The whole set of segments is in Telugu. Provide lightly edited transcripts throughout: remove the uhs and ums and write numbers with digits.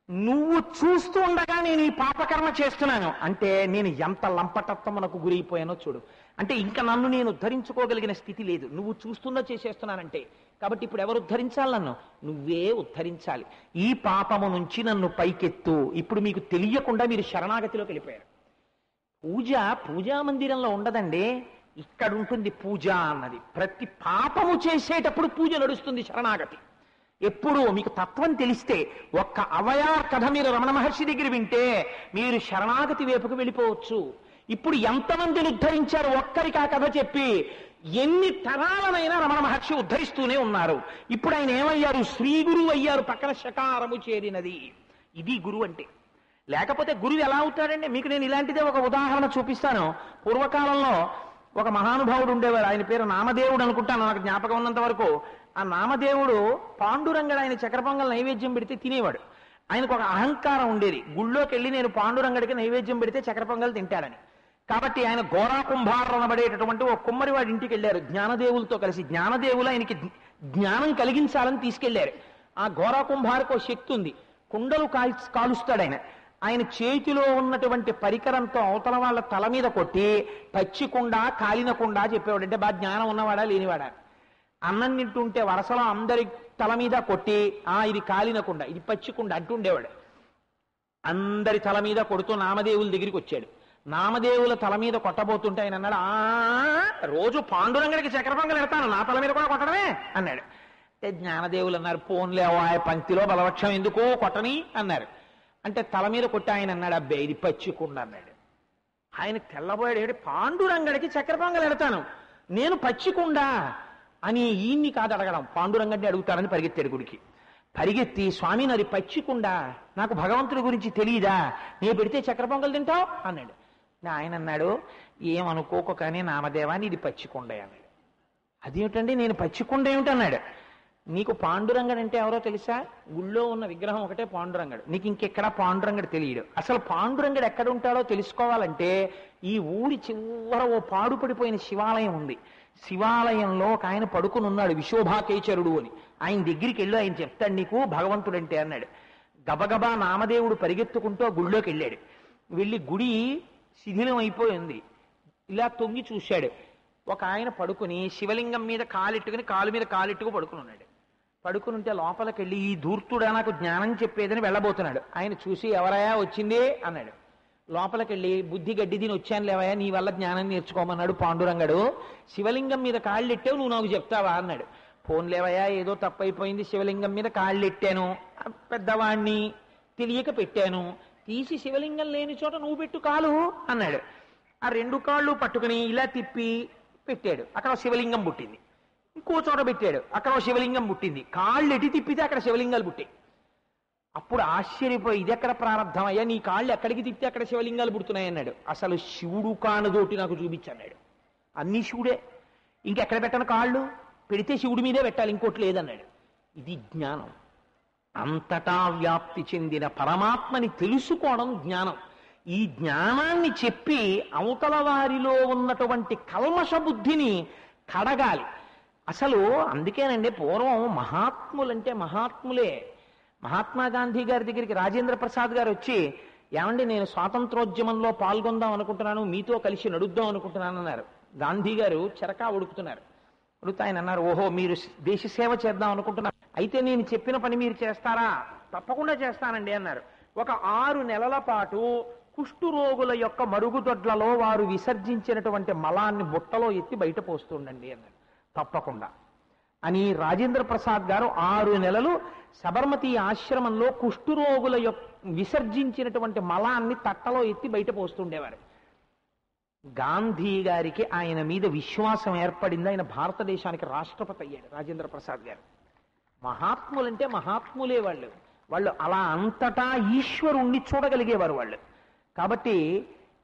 నువ్వు చూస్తూ ఉండగా నేను ఈ పాపకర్మ చేస్తున్నాను అంటే నేను ఎంత లంపటత్వమునకు గురైపోయానో చూడు. అంటే ఇంకా నన్ను నేను ఉద్ధరించుకోగలిగిన స్థితి లేదు, నువ్వు చూస్తుందో చేసేస్తున్నానంటే. కాబట్టి ఇప్పుడు ఎవరు ఉద్ధరించాలి? నన్ను నువ్వే ఉద్ధరించాలి. ఈ పాపము నుంచి నన్ను పైకెత్తు. ఇప్పుడు మీకు తెలియకుండా మీరు శరణాగతిలోకి వెళ్ళిపోయారు. పూజా మందిరంలో ఉండదండి, ఇక్కడ ఉంటుంది పూజ అన్నది. ప్రతి పాపము చేసేటప్పుడు పూజ నడుస్తుంది, శరణాగతి. ఎప్పుడు మీకు తత్వం తెలిస్తే ఒక్క అవయార్ కథ మీరు రమణ మహర్షి దగ్గర వింటే మీరు శరణాగతి వైపుకు వెళ్ళిపోవచ్చు. ఇప్పుడు ఎంతమందిని ఉద్ధరించారు ఒక్కరికి ఆ కథ చెప్పి? ఎన్ని తరాలనైనా రమణ మహర్షి ఉద్ధరిస్తూనే ఉన్నారు. ఇప్పుడు ఆయన ఏమయ్యారు? శ్రీ గురువు అయ్యారు, పక్కన శకారము చేరినది. ఇది గురువు అంటే. లేకపోతే గురువు ఎలా అవుతాడండి? మీకు నేను ఇలాంటిదే ఒక ఉదాహరణ చూపిస్తాను. పూర్వకాలంలో ఒక మహానుభావుడు ఉండేవారు, ఆయన పేరు నామదేవుడు అనుకుంటాను, నాకు జ్ఞాపకం ఉన్నంత వరకు. ఆ నామదేవుడు పాండురంగడు ఆయన చక్కెర పొంగల్ నైవేద్యం పెడితే తినేవాడు. ఆయనకు ఒక అహంకారం ఉండేది, గుళ్ళోకి వెళ్ళి నేను పాండురంగడికి నైవేద్యం పెడితే చక్కెర పొంగల్ తింటాడని. కాబట్టి ఆయన గోరా కుంభార్ అనబడేటటువంటి ఒక కుమ్మరి వాడి ఇంటికి వెళ్ళారు జ్ఞానదేవులతో కలిసి. జ్ఞానదేవులు ఆయనకి జ్ఞానం కలిగించాలని తీసుకెళ్లారు. ఆ గోరా కుంభార్కు ఒక శక్తి ఉంది, కుండలు కాలుస్తాడు ఆయన. ఆయన చేతిలో ఉన్నటువంటి పరికరంతో అవతల వాళ్ళ తల మీద కొట్టి పచ్చికుండా కాలినకుండా చెప్పేవాడు. అంటే బాగా జ్ఞానం ఉన్నవాడా లేనివాడా? అన్నం తింటుంటే వరసలో అందరి తల మీద కొట్టి ఇది కాలినకుండా, ఇది పచ్చికుండా అంటుండేవాడు. అందరి తల మీద కొడుతూ నామదేవుల దగ్గరికి వచ్చాడు. నామదేవుల తల మీద కొట్టబోతుంటే ఆయన అన్నాడు, రోజు పాండురంగడికి చక్కెర పొంగల్ ఎడతాను, నా తల మీద కూడా కొట్టడమే అన్నాడు. అంటే జ్ఞానదేవులు అన్నారు, పోన్లే ఆ పంక్తిలో బలవక్షం ఎందుకు, కొట్టని అన్నారు. అంటే తల మీద కొట్టి ఆయన అన్నాడు, అబ్బే ఇది పచ్చికుండా అన్నాడు. ఆయన తెల్లబోయాడు, పాండురంగడికి చక్కెర పొంగల్ ఎడతాను నేను పచ్చికుండా అని ఈయన్ని కాదు అడగడం, పాండురంగడిని అడుగుతానని పరిగెత్తాడు గుడికి. పరిగెత్తి, స్వామి నాది పచ్చికుండా, నాకు భగవంతుడి గురించి తెలియదా, నేను పెడితే చక్కెర పొంగల్ తింటావు అన్నాడు. ఆయన అన్నాడు, ఏమనుకోకు కానీ నామదేవాన్ని ఇది పచ్చికొండ అన్నాడు. అదేమిటండి నేను పచ్చికొండ ఏమిటన్నాడు. నీకు పాండురంగడు అంటే ఎవరో తెలుసా? గుళ్ళో ఉన్న విగ్రహం ఒకటే పాండురంగడు, నీకు ఇంకెక్కడా పాండురంగడు తెలియడు. అసలు పాండురంగడు ఎక్కడ ఉంటాడో తెలుసుకోవాలంటే ఈ ఊరి చివర ఓ పాడుపడిపోయిన శివాలయం ఉంది. శివాలయంలో ఒక ఆయన పడుకుని ఉన్నాడు, విశోభాకేచరుడు అని. ఆయన దగ్గరికి వెళ్ళి ఆయన చెప్తాడు నీకు భగవంతుడంటే అన్నాడు. గబగబా నామదేవుడు పరిగెత్తుకుంటూ గుళ్ళోకి వెళ్ళాడు. వెళ్ళి గుడి శిథిలం అయిపోయింది. ఇలా తొంగి చూశాడు. ఒక ఆయన పడుకుని శివలింగం మీద కాలెట్టుకుని కాలు మీద కాలెట్టుకు పడుకుని ఉన్నాడు. పడుకుని ఉంటే లోపలికి వెళ్ళి ఈ ధూర్తుడా నాకు జ్ఞానం చెప్పేదని వెళ్ళబోతున్నాడు. ఆయన చూసి ఎవరయా వచ్చిందే అన్నాడు. లోపలికి వెళ్ళి బుద్ధి గడ్డి దీని వచ్చాను లేవయా, నీ వల్ల జ్ఞానం నేర్చుకోమన్నాడు పాండురంగడు. శివలింగం మీద కాళ్ళెట్టావు, నువ్వు నాకు చెప్తావా అన్నాడు. ఫోన్ లేవయా, ఏదో తప్పైపోయింది, శివలింగం మీద కాళ్ళెట్టాను, పెద్దవాణ్ణి తెలియక పెట్టాను, తీసి శివలింగం లేని చోట నువ్వు పెట్టు కాలు అన్నాడు. ఆ రెండు కాళ్ళు పట్టుకుని ఇలా తిప్పి పెట్టాడు, అక్కడ శివలింగం పుట్టింది. ఇంకో చోట పెట్టాడు, అక్కడ శివలింగం పుట్టింది. కాళ్ళు ఎటు తిప్పితే అక్కడ శివలింగాలు పుట్టాయి. అప్పుడు ఆశ్చర్యపోయి, ఇది ఎక్కడ ప్రారంధం అయ్యా, నీ కాళ్ళు ఎక్కడికి తిప్పితే అక్కడ శివలింగాలు పుడుతున్నాయి అన్నాడు. అసలు శివుడు కానుదోటి నాకు చూపించన్నాడు. అన్ని శివుడే, ఇంకెక్కడ పెట్టను కాళ్ళు, పెడితే శివుడి మీదే పెట్టాలి, ఇంకోటి లేదన్నాడు. ఇది జ్ఞానం. అంతటా వ్యాప్తి చెందిన పరమాత్మని తెలుసుకోవడం జ్ఞానం. ఈ జ్ఞానాన్ని చెప్పి అవతల వారిలో ఉన్నటువంటి కల్మష బుద్ధిని కడగాలి. అసలు అందుకేనండి పూర్వం మహాత్ములంటే మహాత్ములే. మహాత్మా గాంధీ గారి దగ్గరికి రాజేంద్ర ప్రసాద్ గారు వచ్చి, ఏమండి నేను స్వాతంత్రోద్యమంలో పాల్గొందాం అనుకుంటున్నాను, మీతో కలిసి నడుద్దాం అనుకుంటున్నాను అన్నారు. గాంధీ గారు చెరకా ఉడుకుతున్నారు. ఉడుకుతా ఆయన అన్నారు, ఓహో మీరు దేశ సేవ చేద్దాం అనుకుంటున్నారు, అయితే నేను చెప్పిన పని మీరు చేస్తారా? తప్పకుండా చేస్తానండి అన్నారు. ఒక 6 నెలల పాటు కుష్ఠురోగుల యొక్క మరుగుదొడ్లలో వారు విసర్జించినటువంటి మలాన్ని బుట్టలో ఎత్తి బయట పోస్తుండండి అన్నారు. తప్పకుండా అని రాజేంద్ర ప్రసాద్ గారు 6 నెలలు సబర్మతి ఆశ్రమంలో కుష్ఠురోగుల యొక్క విసర్జించినటువంటి మలాన్ని తట్టలో ఎత్తి బయట పోస్తుండేవారు. గాంధీ గారికి ఆయన మీద విశ్వాసం ఏర్పడింది. ఆయన భారతదేశానికి రాష్ట్రపతి అయ్యాడు రాజేంద్ర ప్రసాద్ గారు. మహాత్ములంటే మహాత్ములే వాళ్ళు. వాళ్ళు అలా అంతటా ఈశ్వరుణ్ణి చూడగలిగేవారు వాళ్ళు. కాబట్టి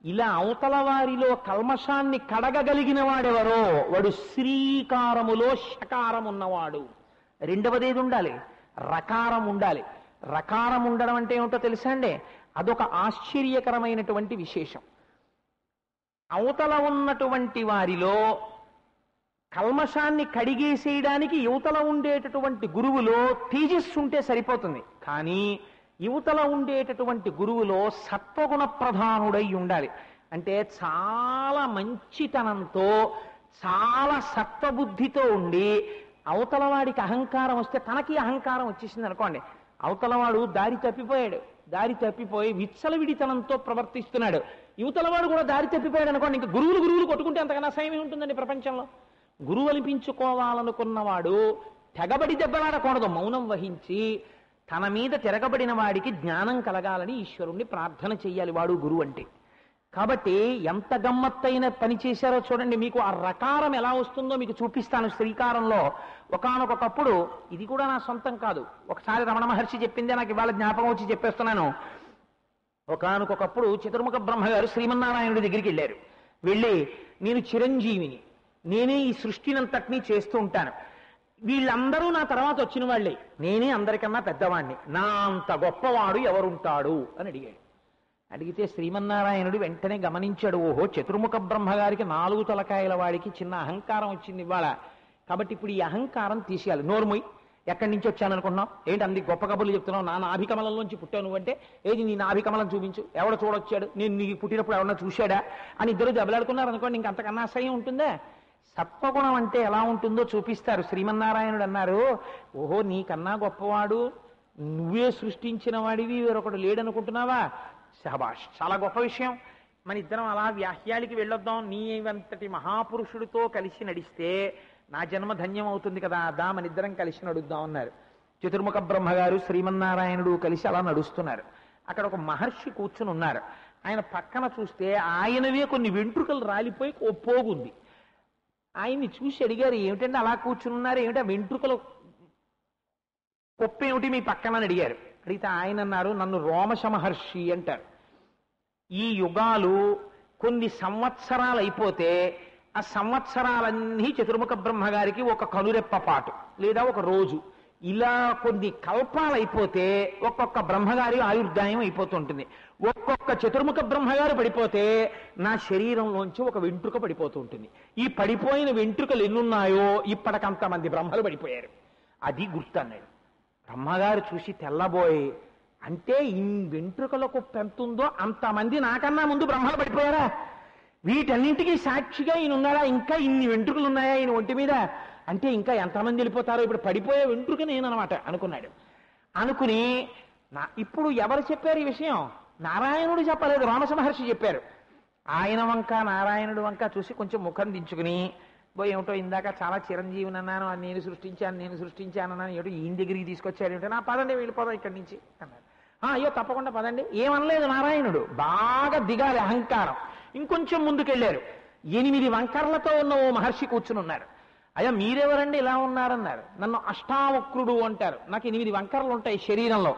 ఇలా అవతల వారిలో కల్మషాన్ని కడగగలిగిన వాడెవరో వాడు శ్రీకారములో షకారం ఉన్నవాడు. రెండవదేది ఉండాలి, రకారం ఉండాలి. రకారం ఉండడం అంటే ఏమిటో తెలుసా అండి? అదొక ఆశ్చర్యకరమైనటువంటి విశేషం. అవతల ఉన్నటువంటి వారిలో కల్మషాన్ని కడిగేసేయడానికి యువతల ఉండేటటువంటి గురువులో తేజస్సు ఉంటే సరిపోతుంది. కానీ యువతల ఉండేటటువంటి గురువులో సత్వగుణ ప్రధానుడై ఉండాలి. అంటే చాలా మంచితనంతో చాలా సత్వబుద్ధితో ఉండి, అవతల వాడికి అహంకారం వస్తే తనకి అహంకారం వచ్చేసింది అనుకోండి, అవతలవాడు దారి తప్పిపోయాడు, దారి తప్పిపోయి విచ్చలవిడితనంతో ప్రవర్తిస్తున్నాడు, యువతలవాడు కూడా దారి తప్పిపోయాడు అనుకోండి, ఇంకా గురువులు కొట్టుకుంటే అంతకన్నా అసహ్యం ఉంటుందండి ప్రపంచంలో. గురువు అనిపించుకోవాలనుకున్నవాడు తెగబడి దెబ్బలాడకూడదు, మౌనం వహించి తన మీద తిరగబడిన వాడికి జ్ఞానం కలగాలని ఈశ్వరుణ్ణి ప్రార్థన చెయ్యాలి, వాడు గురువు అంటే. కాబట్టి ఎంత గమ్మత్తైన పని చేశారో చూడండి. మీకు ఆ రకారం ఎలా వస్తుందో మీకు చూపిస్తాను శ్రీకారంలో. ఒకానొకప్పుడు, ఇది కూడా నా సొంతం కాదు, ఒకసారి రమణ మహర్షి చెప్పిందే నాకు ఇవాళ జ్ఞాపకం వచ్చి చెప్పేస్తున్నాను. ఒకానొకప్పుడు చతుర్ముఖ బ్రహ్మగారు శ్రీమన్నారాయణుడి దగ్గరికి వెళ్ళారు. వెళ్ళి, నేను చిరంజీవిని, నేనే ఈ సృష్టినంతటినీ చేస్తూ ఉంటాను, వీళ్ళందరూ నా తర్వాత వచ్చిన వాళ్ళే, నేనే అందరికన్నా పెద్దవాణ్ణి, నా అంత గొప్పవాడు ఎవరుంటాడు అని అడిగాడు. అడిగితే శ్రీమన్నారాయణుడు వెంటనే గమనించాడు, ఓహో చతుర్ముఖ బ్రహ్మగారికి 4 తలకాయల వాడికి చిన్న అహంకారం వచ్చింది ఇవాళ, కాబట్టి ఇప్పుడు ఈ అహంకారం తీసేయాలి. నోర్మొయ్, ఎక్కడి నుంచి వచ్చాను అనుకున్నావు ఏంటి, అంది గొప్ప కబుర్లు చెప్తున్నావు, నా నాభికమలంలోంచి పుట్టావు నువ్వంటే, ఏది నీ నాభికమలం చూపించు, ఎవడ చూడొచ్చాడు, నేను నీకు పుట్టినప్పుడు ఎవరన్నా చూశాడా అని ఇద్దరు దెబ్బలాడుకున్నారు అనుకోండి, ఇంకంతకన్నా అసహ్యం ఉంటుందే. సత్వగుణం అంటే ఎలా ఉంటుందో చూపిస్తారు. శ్రీమన్నారాయణుడు అన్నారు, ఓహో నీకన్నా గొప్పవాడు, నువ్వే సృష్టించిన వాడివి, వేరొకడు లేడనుకుంటున్నావా, శహబాష్, చాలా గొప్ప విషయం, మన ఇద్దరం అలా వ్యాహ్యాలకి వెళ్ళొద్దాం, నీవంతటి మహాపురుషుడితో కలిసి నడిస్తే నా జన్మ ధన్యం అవుతుంది కదా, దా మన ఇద్దరం కలిసి నడుద్దాం అన్నారు. చతుర్ముఖ బ్రహ్మగారు శ్రీమన్నారాయణుడు కలిసి అలా నడుస్తున్నారు. అక్కడ ఒక మహర్షి కూర్చుని ఉన్నారు. ఆయన పక్కన చూస్తే ఆయనవే కొన్ని వెంట్రుకలు రాలిపోయి ఓ పోగుంది. ఆయన్ని చూసి అడిగారు, ఏమిటంటే అలా కూర్చుని ఉన్నారు, ఏమిటా వెంట్రుకలు కొప్పేమిటి మీ పక్కన అని అడిగారు. అడిగితే ఆయన అన్నారు, నన్ను రోమశ మహర్షి అంటారు. ఈ యుగాలు కొన్ని సంవత్సరాలు అయిపోతే ఆ సంవత్సరాలన్నీ చతుర్ముఖ బ్రహ్మగారికి ఒక కనురెప్ప పాటు లేదా ఒక రోజు, ఇలా కొన్ని కల్పాలు అయిపోతే ఒక్కొక్క బ్రహ్మగారి ఆయుర్దాయం అయిపోతుంటుంది. ఒక్కొక్క చతుర్ముఖ బ్రహ్మగారు పడిపోతే నా శరీరంలోంచి ఒక వెంట్రుక పడిపోతూ ఉంటుంది. ఈ పడిపోయిన వెంట్రుకలు ఎన్నున్నాయో ఇప్పటికంతమంది బ్రహ్మలు పడిపోయారు. అది గుర్తు అన్నాడు. బ్రహ్మగారు చూసి తెల్లబోయి, అంటే ఇన్ని వెంట్రుకలకు పెంతుందో అంతమంది నాకన్నా ముందు బ్రహ్మలు పడిపోయారా, వీటన్నింటికీ సాక్షిగా ఈయన ఉన్నాడా, ఇంకా ఇన్ని వెంట్రుకలు ఉన్నాయా ఈయన ఒంటి మీద, అంటే ఇంకా ఎంతమంది వెళ్ళిపోతారో, ఇప్పుడు పడిపోయే వెంట్రుక నేననమాట అనుకున్నాడు. అనుకుని ఇప్పుడు ఎవరు చెప్పారు ఈ విషయం, నారాయణుడు చెప్పలేదు, రోమశ మహర్షి చెప్పారు. ఆయన వంక నారాయణుడు వంక చూసి కొంచెం ముఖం దించుకుని, ఏమిటో ఇందాక చాలా చిరంజీవిని అన్నాను, నేను సృష్టించానన్నాను, ఏమిటో ఈయన దగ్గరికి తీసుకొచ్చాడు, ఏమిటో, నా పదండి వెళ్ళిపోదాం ఇక్కడి నుంచి అన్నారు. అయ్యో తప్పకుండా పదండి, ఏమనలేదు నారాయణుడు. బాగా దిగాలి అహంకారం. ఇంకొంచెం ముందుకెళ్ళారు. 8 వంకర్లతో ఉన్న ఓ మహర్షి కూర్చుని ఉన్నారు. అయ్యా మీరెవరండి ఇలా ఉన్నారన్నారు. నన్ను అష్టావక్రుడు అంటారు, నాకు 8 వంకర్లు ఉంటాయి శరీరంలో,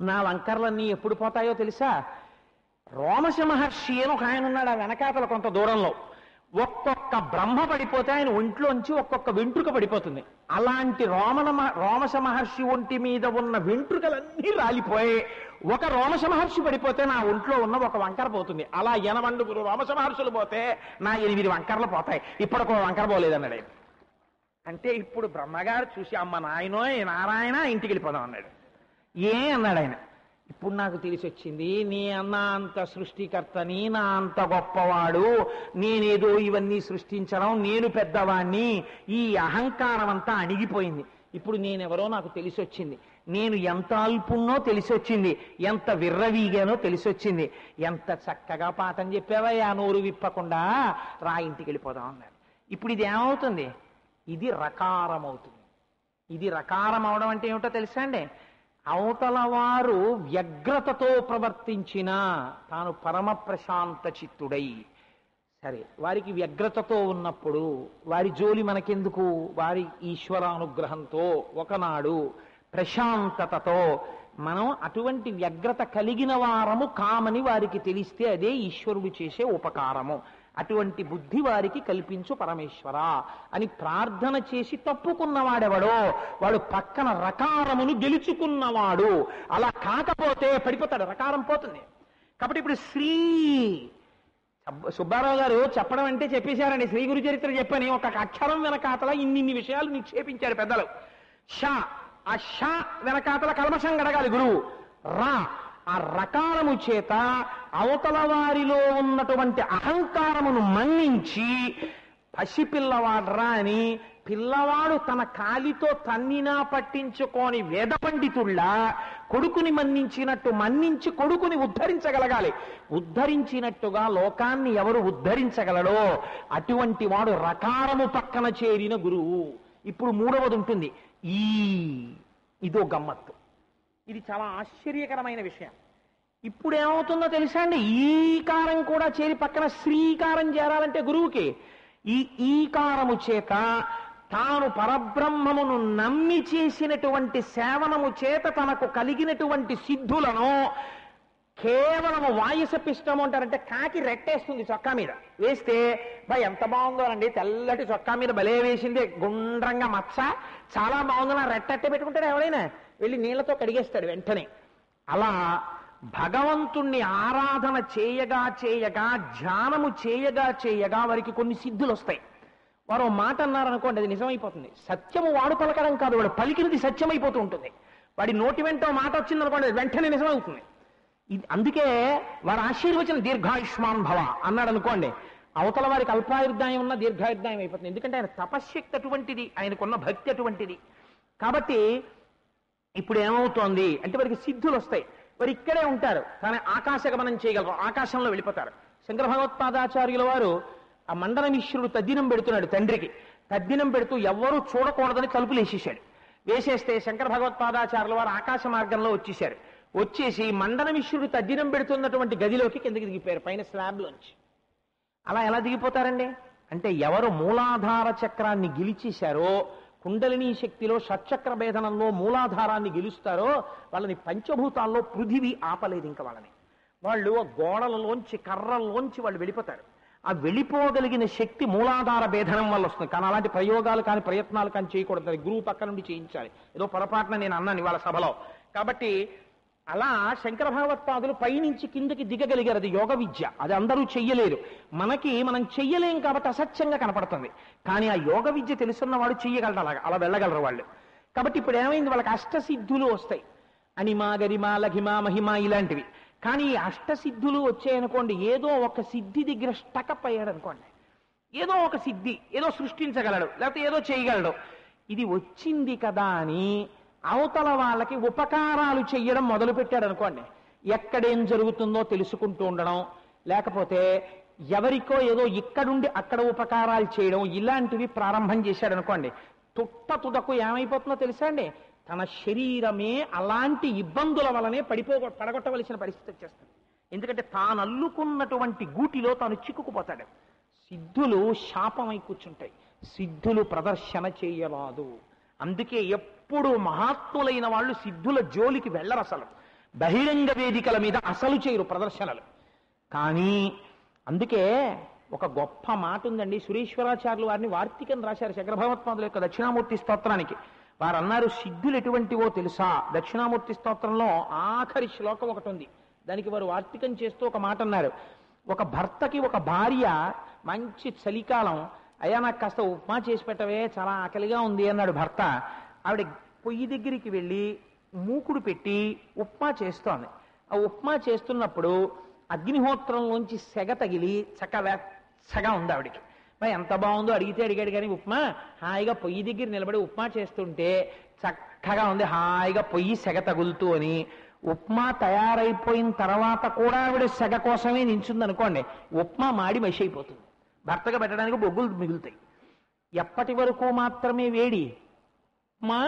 నా వంకర్లన్నీ ఎప్పుడు పోతాయో తెలుసా, రోమశ మహర్షి అని ఒక ఆయన ఉన్నాడు ఆ వెనకాతల కొంత దూరంలో, ఒక్కొక్క బ్రహ్మ పడిపోతే ఆయన ఒంట్లోంచి ఒక్కొక్క వెంట్రుక పడిపోతుంది. అలాంటి రోమశ మహర్షి ఒంటి మీద ఉన్న వెంట్రుకలన్నీ రాలిపోయి ఒక రోమశ మహర్షి పడిపోతే నా ఒంట్లో ఉన్న ఒక వంకర పోతుంది. అలా 80 రోమశ మహర్షులు పోతే నా 8 వంకరలు పోతాయి, ఇప్పటికో వంకర పోలేదన్నాడు. అంటే ఇప్పుడు బ్రహ్మగారు చూసి, అమ్మ నాయనోయ్ నారాయణ ఇంటికి వెళ్ళిపోదాం అన్నాడు. ఏ అన్నాడు ఆయన, ఇప్పుడు నాకు తెలిసి వచ్చింది, నీ అన్న అంత సృష్టికర్తని, నా అంత గొప్పవాడు, నేనేదో ఇవన్నీ సృష్టించడం, నేను పెద్దవాణ్ణి, ఈ అహంకారం అంతా అణిగిపోయింది. ఇప్పుడు నేనెవరో నాకు తెలిసి వచ్చింది, నేను ఎంత అల్పున్నో తెలిసి వచ్చింది, ఎంత విర్రవీగానో తెలిసి వచ్చింది. ఎంత చక్కగా పాఠం చెప్పావా నోరు విప్పకుండా, రా ఇంటికి వెళ్ళిపోదాం అన్నారు. ఇప్పుడు ఇది ఏమవుతుంది, ఇది రకారం అవుతుంది. ఇది రకారం అవడం అంటే ఏమిటో తెలుసా అండి, అవతల వారు వ్యగ్రతతో ప్రవర్తించినా తాను పరమ ప్రశాంత చిత్తుడై, సరే వారికి వ్యగ్రతతో ఉన్నప్పుడు వారి జోలి మనకెందుకు, వారి ఈశ్వరానుగ్రహంతో ఒకనాడు ప్రశాంతతతో మనం అటువంటి వ్యగ్రత కలిగిన వారము కామని వారికి తెలిస్తే అదే ఈశ్వరుడు చేసే ఉపకారము. అటువంటి బుద్ధి వారికి కల్పించు పరమేశ్వర అని ప్రార్థన చేసి తప్పుకున్నవాడెవడో వాడు పక్కన రకారమును గెలుచుకున్నవాడు. అలా కాకపోతే పడిపోతాడు, రకారం పోతుంది. కాబట్టి ఇప్పుడు శ్రీ సుబ్బారావు గారు చెప్పడం అంటే చెప్పేశారండి, శ్రీ గురు చరిత్ర చెప్పని ఒక అక్షరం వెనకాతల ఇన్ని విషయాలు నిక్షేపించారు పెద్దలు. ష ఆ ష వెనకాతల కల్మషం గడగాలి గురువు. రా, ఆ రకారము చేత అవతల వారిలో ఉన్నటువంటి అహంకారమును మన్నించి పసిపిల్లవాడ్రా అని పిల్లవాడు తన కాలితో తన్నినా పట్టించుకోని వేద పండితుళ్ళ కొడుకుని మన్నించినట్టు మన్నించి కొడుకుని ఉద్ధరించగలగాలి. ఉద్ధరించినట్టుగా లోకాన్ని ఎవరు ఉద్ధరించగలడో అటువంటి వాడు రకారము పక్కన చేరిన గురువు. ఇప్పుడు మూడవది ఉంటుంది ఇదో గమ్మత్తు. ఇది చాలా ఆశ్చర్యకరమైన విషయం. ఇప్పుడు ఏమవుతుందో తెలుసా అండి, ఈకారం కూడా చేరి పక్కన శ్రీకారం చేరాలంటే గురువుకి ఈ ఈకారము చేత తాను పరబ్రహ్మమును నమ్మి చేసినటువంటి సేవనము చేత తనకు కలిగినటువంటి సిద్ధులను కేవలము వాయుసపిష్టము అంటారంటే కాకి రెట్టేస్తుంది చొక్కా మీద వేస్తే ఎంత బాగుందో అండి, తెల్లటి చొక్కా మీద భలే వేసింది, గుండ్రంగా మచ్చ చాలా బాగుందో, నా రెట్టట్టే పెట్టుకుంటాడు ఎవడైనా, వెళ్ళి నీళ్లతో కడిగేస్తాడు వెంటనే. అలా భగవంతుణ్ణి ఆరాధన చేయగా చేయగా ధ్యానము చేయగా చేయగా వారికి కొన్ని సిద్ధులు వస్తాయి. వారు మాట అన్నారనుకోండి, అది నిజమైపోతుంది. సత్యము వాడు పలకడం కాదు, వాడు పలికినది సత్యమైపోతూ ఉంటుంది. వాడి నోటి వెంట మాట వచ్చిందనుకోండి, అది వెంటనే నిజమవుతుంది. అందుకే వారు ఆశీర్వచన దీర్ఘాయుష్మాన్ భవ అన్నాడు అనుకోండి, అవతల వారికి అల్పాయుర్దాయం ఉన్న దీర్ఘాయుర్దాయం అయిపోతుంది. ఎందుకంటే ఆయన తపశ్శక్తి అటువంటిది, ఆయనకున్న భక్తి అటువంటిది. కాబట్టి ఇప్పుడు ఏమవుతోంది అంటే వారికి సిద్ధులు వస్తాయి. వారు ఇక్కడే ఉంటారు కానీ ఆకాశగమనం చేయగలరు, ఆకాశంలో వెళ్ళిపోతారు. శంకర భగవత్పాదాచార్యుల వారు ఆ మండన మిశ్రుడు తద్దినం పెడుతున్నాడు తండ్రికి. తద్దినం పెడుతూ ఎవ్వరూ చూడకూడదని తలుపులు వేసేశాడు. వేసేస్తే శంకర భగవత్పాదాచార్యుల వారు ఆకాశ మార్గంలో వచ్చేశారు. వచ్చేసి మండన మిశ్రుడు తద్దినం పెడుతున్నటువంటి గదిలోకి కిందకి దిగిపోయారు, పైన స్లాబ్లోంచి. అలా ఎలా దిగిపోతారండి అంటే ఎవరు మూలాధార చక్రాన్ని గెలిచేశారో, కుండలిని శక్తిలో షట్చక్ర భేదనంలో మూలాధారాన్ని గెలుస్తారో వాళ్ళని పంచభూతాల్లో పృథివీ ఆపలేదు. ఇంకా వాళ్ళు ఆ గోడలలోంచి కర్రల్లోంచి వాళ్ళు వెళ్ళిపోతారు. ఆ వెళ్ళిపోగలిగిన శక్తి మూలాధార భేదనం వల్ల వస్తుంది. కానీ అలాంటి ప్రయోగాలు కానీ ప్రయత్నాలు కానీ చేయకూడదు, గురువు పక్క నుండి చేయించాలి. ఏదో పొరపాటున నేను అన్నాను ఇవాళ సభలో. కాబట్టి అలా శంకర భగవత్పాదులు పైనుంచి కిందకి దిగగలిగారు. అది యోగ విద్య, అది అందరూ చెయ్యలేరు. మనం చెయ్యలేం కాబట్టి అసత్యంగా కనపడుతుంది. కానీ ఆ యోగ విద్య తెలుసున్న వాడు చెయ్యగలరు, అలా వెళ్ళగలరు వాళ్ళు. కాబట్టి ఇప్పుడు ఏమైంది, వాళ్ళకి అష్టసిద్ధులు వస్తాయి, అనిమా గరిమా లఘిమా మహిమ ఇలాంటివి. కానీ ఈ అష్టసిద్ధులు వచ్చాయనుకోండి, ఏదో ఒక సిద్ధి దగ్గర స్టకప్ అయ్యాడు అనుకోండి, ఏదో ఒక సిద్ధి ఏదో సృష్టించగలడు, లేకపోతే ఏదో చేయగలడు. ఇది వచ్చింది కదా అని అవతల వాళ్ళకి ఉపకారాలు చెయ్యడం మొదలు పెట్టాడు అనుకోండి, ఎక్కడేం జరుగుతుందో తెలుసుకుంటూ ఉండడం, లేకపోతే ఎవరికో ఏదో ఇక్కడుండి అక్కడ ఉపకారాలు చేయడం, ఇలాంటివి ప్రారంభం చేశాడు అనుకోండి, తుదకు ఏమైపోతుందో తెలుసా అండి, తన శరీరమే అలాంటి ఇబ్బందుల వలనే పడగొట్టవలసిన పరిస్థితి వచ్చేస్తుంది. ఎందుకంటే తాను అల్లుకున్నటువంటి గూటిలో తాను చిక్కుకుపోతాడు. సిద్ధులు శాపమై కూర్చుంటాయి, సిద్ధులు ప్రదర్శన చేయరాదు. అందుకే ఎప్పుడు మహాత్ములైన వాళ్ళు సిద్ధుల జోలికి వెళ్ళరు, అసలు బహిరంగ వేదికల మీద అసలు చేయరు ప్రదర్శనలు. కానీ అందుకే ఒక గొప్ప మాట ఉందండి, సురేశ్వరాచార్యులు వారిని వార్తికం రాశారు శంకర భగవత్పాదుల యొక్క దక్షిణామూర్తి స్తోత్రానికి. వారు అన్నారు, సిద్ధులు ఎటువంటివో తెలుసా? దక్షిణామూర్తి స్తోత్రంలో ఆఖరి శ్లోకం ఒకటి ఉంది, దానికి వారు వార్తికం చేస్తూ ఒక మాట అన్నారు. ఒక భర్తకి ఒక భార్య మంచి చలికాలం, అయ్యా నాకు కాస్త ఉప్మా చేసి పెట్టవే, చాలా ఆకలిగా ఉంది అన్నాడు భర్త. ఆవిడ పొయ్యి దగ్గరికి వెళ్ళి మూకుడు పెట్టి ఉప్మా చేస్తోంది. ఆ ఉప్మా చేస్తున్నప్పుడు అగ్నిహోత్రంలోంచి సెగ తగిలి చక్కగా ఉంది ఆవిడికి. ఎంత బాగుందో అడిగాడు కానీ ఉప్మా హాయిగా పొయ్యి దగ్గర నిలబడి ఉప్మా చేస్తుంటే చక్కగా ఉంది, హాయిగా పొయ్యి సెగ తగులుతూ అని. ఉప్మా తయారైపోయిన తర్వాత కూడా ఆవిడ సెగ కోసమే నించుంది అనుకోండి, ఉప్మా మాడి మషి అయిపోతుంది, భర్తగా పెట్టడానికి బొగ్గులు మిగులుతాయి. ఎప్పటి వరకు మాత్రమే వేడి? ఉప్మా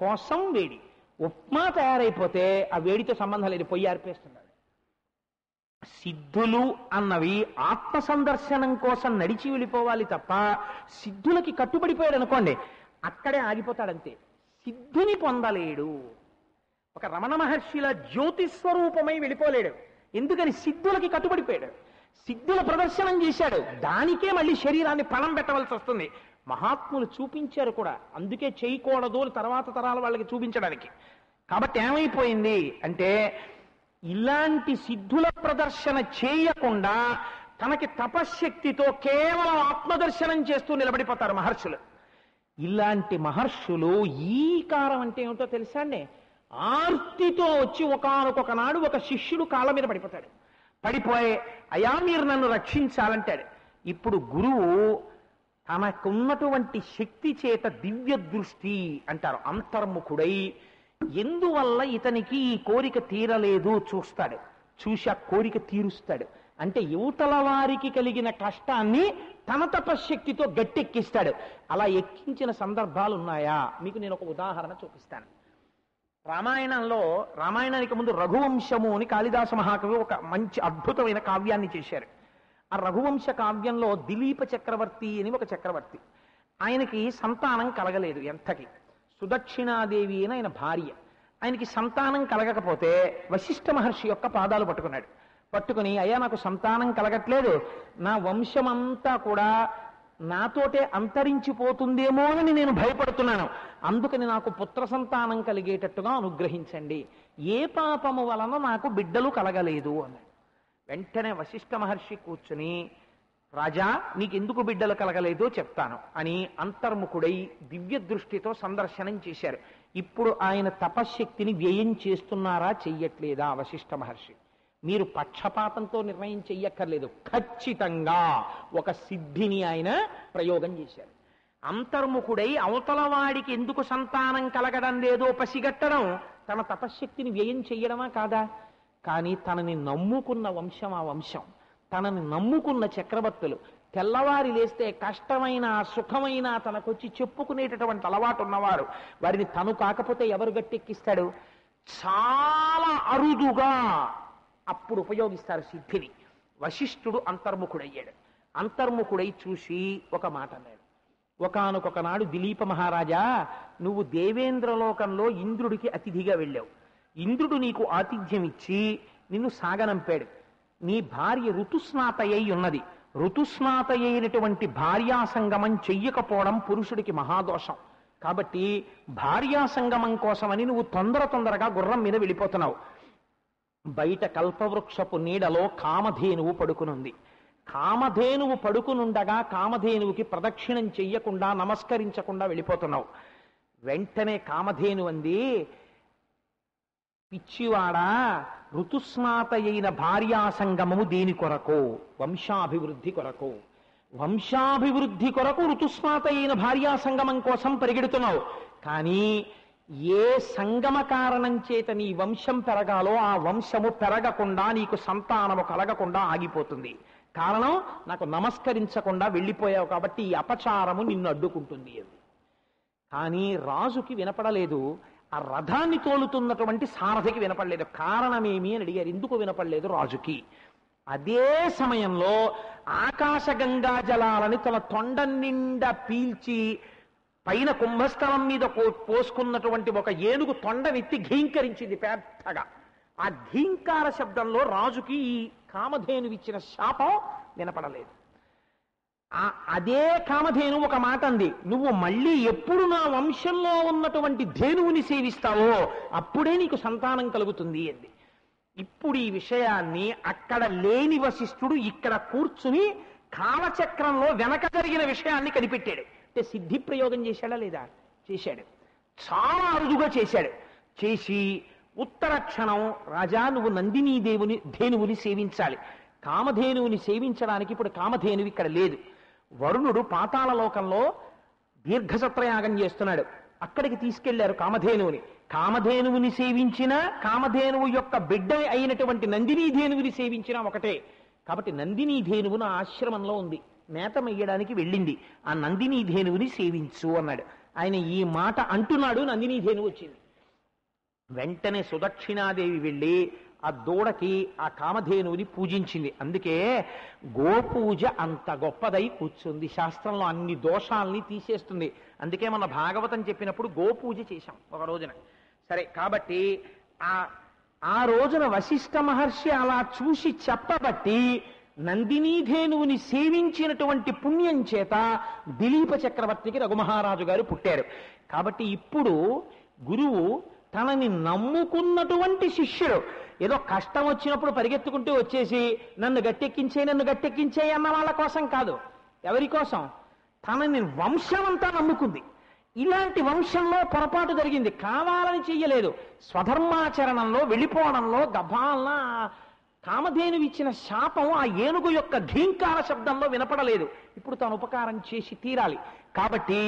కోసం వేడి. ఉప్మా తయారైపోతే ఆ వేడితో సంబంధం లేదు, పొయ్యి ఆర్పేస్తున్నాడు. సిద్ధులు అన్నవి ఆత్మ సందర్శనం కోసం నడిచి వెళ్ళిపోవాలి తప్ప సిద్ధులకి కట్టుబడిపోయాడు అనుకోండి, అక్కడే ఆగిపోతాడంతే, సిద్ధిని పొందలేడు. ఒక రమణ మహర్షిల జ్యోతిస్వరూపమై వెళ్ళిపోలేడు. ఎందుకని? సిద్ధులకి కట్టుబడిపోయాడు, సిద్ధుల ప్రదర్శనం చేశాడు, దానికే మళ్ళీ శరీరాన్ని పణం పెట్టవలసి వస్తుంది. మహాత్ములు చూపించారు కూడా, అందుకే చేయకూడదు తర్వాత తరాల వాళ్ళకి చూపించడానికి. కాబట్టి ఏమైపోయింది అంటే, ఇలాంటి సిద్ధుల ప్రదర్శన చేయకుండా తనకి తపశ్శక్తితో కేవలం ఆత్మదర్శనం చేస్తూ నిలబడిపోతారు మహర్షులు. ఇలాంటి మహర్షులు ఈకారం అంటే ఏమిటో తెలుసా అండి? ఆర్తితో వచ్చి ఒకానొక నాడు ఒక శిష్యుడు కాళ్ళ మీద పడిపోతాడు. పడిపోయి అయా మీరు నన్ను రక్షించాలంటాడు. ఇప్పుడు గురువు తనకున్నటువంటి శక్తి చేత దివ్య దృష్టి అంటారు, అంతర్ముఖుడై ఎందువల్ల ఇతనికి ఈ కోరిక తీరలేదు చూస్తాడు. చూసి ఆ కోరిక తీరుస్తాడు. అంటే యువతల వారికి కలిగిన కష్టాన్ని తన తపశ్శక్తితో గట్టెక్కిస్తాడు. అలా ఎక్కించిన సందర్భాలు ఉన్నాయా? మీకు నేను ఒక ఉదాహరణ చూపిస్తాను. రామాయణానికి ముందు రఘువంశము అని కాళిదాస మహాకవి ఒక మంచి అద్భుతమైన కావ్యాన్ని చేశారు. ఆ రఘువంశ కావ్యంలో దిలీప చక్రవర్తి అని ఒక చక్రవర్తి, ఆయనకి సంతానం కలగలేదు. ఎంతకి సుదక్షిణాదేవి అని ఆయన భార్య. ఆయనకి సంతానం కలగకపోతే వశిష్ఠ మహర్షి యొక్క పాదాలు పట్టుకుని అయ్యా నాకు సంతానం కలగట్లేదు, నా వంశమంతా కూడా నాతోటే అంతరించిపోతుందేమో అని నేను భయపడుతున్నాను, అందుకని నాకు పుత్ర సంతానం కలిగేటట్టుగా అనుగ్రహించండి, ఏ పాపము వలన నాకు బిడ్డలు కలగలేదు అన్నాడు. వెంటనే వశిష్ఠ మహర్షి కూర్చుని రాజా నీకెందుకు బిడ్డలు కలగలేదో చెప్తాను అని అంతర్ముఖుడై దివ్య దృష్టితో సందర్శనం చేశారు. ఇప్పుడు ఆయన తపశ్శక్తిని వ్యయం చేస్తున్నారా చెయ్యట్లేదా? వశిష్ఠ మహర్షి మీరు పక్షపాతంతో నిర్ణయం చెయ్యక్కర్లేదు, ఖచ్చితంగా ఒక సిద్ధిని ఆయన ప్రయోగం చేశారు. అంతర్ముఖుడై అవతల వాడికి ఎందుకు సంతానం కలగడం లేదో పసిగట్టడం తన తపశ్శక్తిని వ్యయం చెయ్యడమా కాదా? కానీ తనని నమ్ముకున్న వంశం ఆ వంశం, తనని నమ్ముకున్న చక్రవర్తులు తెల్లవారి లేస్తే కష్టమైన సుఖమైన తనకొచ్చి చెప్పుకునేటటువంటి అలవాటు ఉన్నవారు, వారిని తను కాకపోతే ఎవరు గట్టెక్కిస్తాడు? చాలా అరుదుగా అప్పుడు ఉపయోగిస్తారు సిద్ధిని. వశిష్ఠుడు అంతర్ముఖుడయ్యాడు. అంతర్ముఖుడై చూసి ఒక మాట అన్నాడు. ఒకానొక నాడు దిలీప మహారాజా, నువ్వు దేవేంద్రలోకంలో ఇంద్రుడికి అతిథిగా వెళ్ళావు. ఇంద్రుడు నీకు ఆతిథ్యం ఇచ్చి నిన్ను సాగనంపాడు. నీ భార్య ఋతుస్నాత అయి ఉన్నది. ఋతుస్నాత అయినటువంటి భార్యాసంగమం చెయ్యకపోవడం పురుషుడికి మహాదోషం. కాబట్టి భార్యాసంగమం కోసమని నువ్వు తొందరగా గుర్రం మీద వెళ్ళిపోతున్నావు. బయట కల్పవృక్షపు నీడలో కామధేనువు పడుకునుంది. కామధేనువు పడుకునుండగా కామధేనువుకి ప్రదక్షిణం చెయ్యకుండా నమస్కరించకుండా వెళ్ళిపోతున్నావు. వెంటనే కామధేను అంది, పిచ్చివాడా, ఋతుస్నాత అయిన భార్యాసంగమము దేని కొరకు? వంశాభివృద్ధి కొరకు. వంశాభివృద్ధి కొరకు ఋతుస్నాత అయిన భార్యాసంగమం కోసం పరిగెడుతున్నావు. కానీ ఏ సంగమ కారణం చేత నీ వంశం పెరగాలో ఆ వంశము పెరగకుండా నీకు సంతానము కలగకుండా ఆగిపోతుంది. కారణం నాకు నమస్కరించకుండా వెళ్ళిపోయావు కాబట్టి ఈ అపచారము నిన్ను అడ్డుకుంటుంది అని. కానీ రాజుకి వినపడలేదు, ఆ రథాన్ని తోలుతున్నటువంటి సారథికి వినపడలేదు. కారణమేమి అని అడిగారు. ఎందుకు వినపడలేదు రాజుకి? అదే సమయంలో ఆకాశగంగా జలాలని తన తొండ నిండా పీల్చి పైన కుంభస్థలం మీద పోసుకున్నటువంటి ఒక ఏనుగు తొండనెత్తి ఘీంకరించింది పెద్దగా. ఆ ఘీంకార శబ్దంలో రాజుకి ఈ కామధేనువిచ్చిన శాపం వినపడలేదు. అదే కామధేను ఒక మాట అంది, నువ్వు మళ్ళీ ఎప్పుడు నా వంశంలో ఉన్నటువంటి ధేనువుని సేవిస్తావో అప్పుడే నీకు సంతానం కలుగుతుంది అంది. ఇప్పుడు ఈ విషయాన్ని అక్కడ లేని వశిష్ఠుడు ఇక్కడ కూర్చుని కాలచక్రంలో వెనక జరిగిన విషయాన్ని కనిపెట్టాడు. అంటే సిద్ధి ప్రయోగం చేశాడా లేదా? చేశాడు. చాలా అరుదుగా చేశాడు. చేసి ఉత్తర క్షణం, రాజా నువ్వు నందినీ ధేనువుని సేవించాలి. కామధేనువుని సేవించడానికి ఇప్పుడు కామధేనువు ఇక్కడ లేదు. వరుణుడు పాతాళ లోకంలో దీర్ఘసత్రయాగం చేస్తున్నాడు. అక్కడికి తీసుకెళ్లారు కామధేనువుని. కామధేనువుని సేవించిన, కామధేనువు యొక్క బిడ్డ అయినటువంటి నందినీ ధేనువుని సేవించిన ఒకటే. కాబట్టి నందినీ ధేనువు నా ఆశ్రమంలో ఉంది, మేత మెయ్యడానికి వెళ్ళింది, ఆ నందినీ ధేనువుని సేవించు అన్నాడు. ఆయన ఈ మాట అంటున్నాడు, నందినీ ధేనువు వచ్చింది. వెంటనే సుదక్షిణాదేవి వెళ్ళి ఆ దూడకి ఆ కామధేనువుని పూజించింది. అందుకే గోపూజ అంత గొప్పదై కూర్చుంది. శాస్త్రంలో అన్ని దోషాలని తీసేస్తుంది. అందుకే మన భాగవతం చెప్పినప్పుడు గోపూజ చేశాం ఒక రోజున. సరే, కాబట్టి ఆ రోజున వశిష్ఠ మహర్షి అలా చూసి చెప్పబట్టి నందినీధేనువుని సేవించినటువంటి పుణ్యం చేత దిలీప చక్రవర్తికి రఘుమహారాజు గారు పుట్టారు. కాబట్టి ఇప్పుడు గురువు తనని నమ్ముకున్నటువంటి శిష్యుడు ఏదో కష్టం వచ్చినప్పుడు పరిగెత్తుకుంటూ వచ్చేసి నన్ను గట్టెక్కించే అన్న వాళ్ళ కోసం కాదు. ఎవరి కోసం? తనని వంశమంతా నమ్ముకుంది. ఇలాంటి వంశంలో పొరపాటు జరిగింది, కావాలని చెయ్యలేదు. స్వధర్మాచరణంలో వెళ్ళిపోవడంలో గభాలన కామధేను ఇచ్చిన శాపం ఆ ఏనుగు యొక్క ఘీంకార శబ్దంలో వినపడలేదు. ఇప్పుడు తాను ఉపకారం చేసి తీరాలి కాబట్టి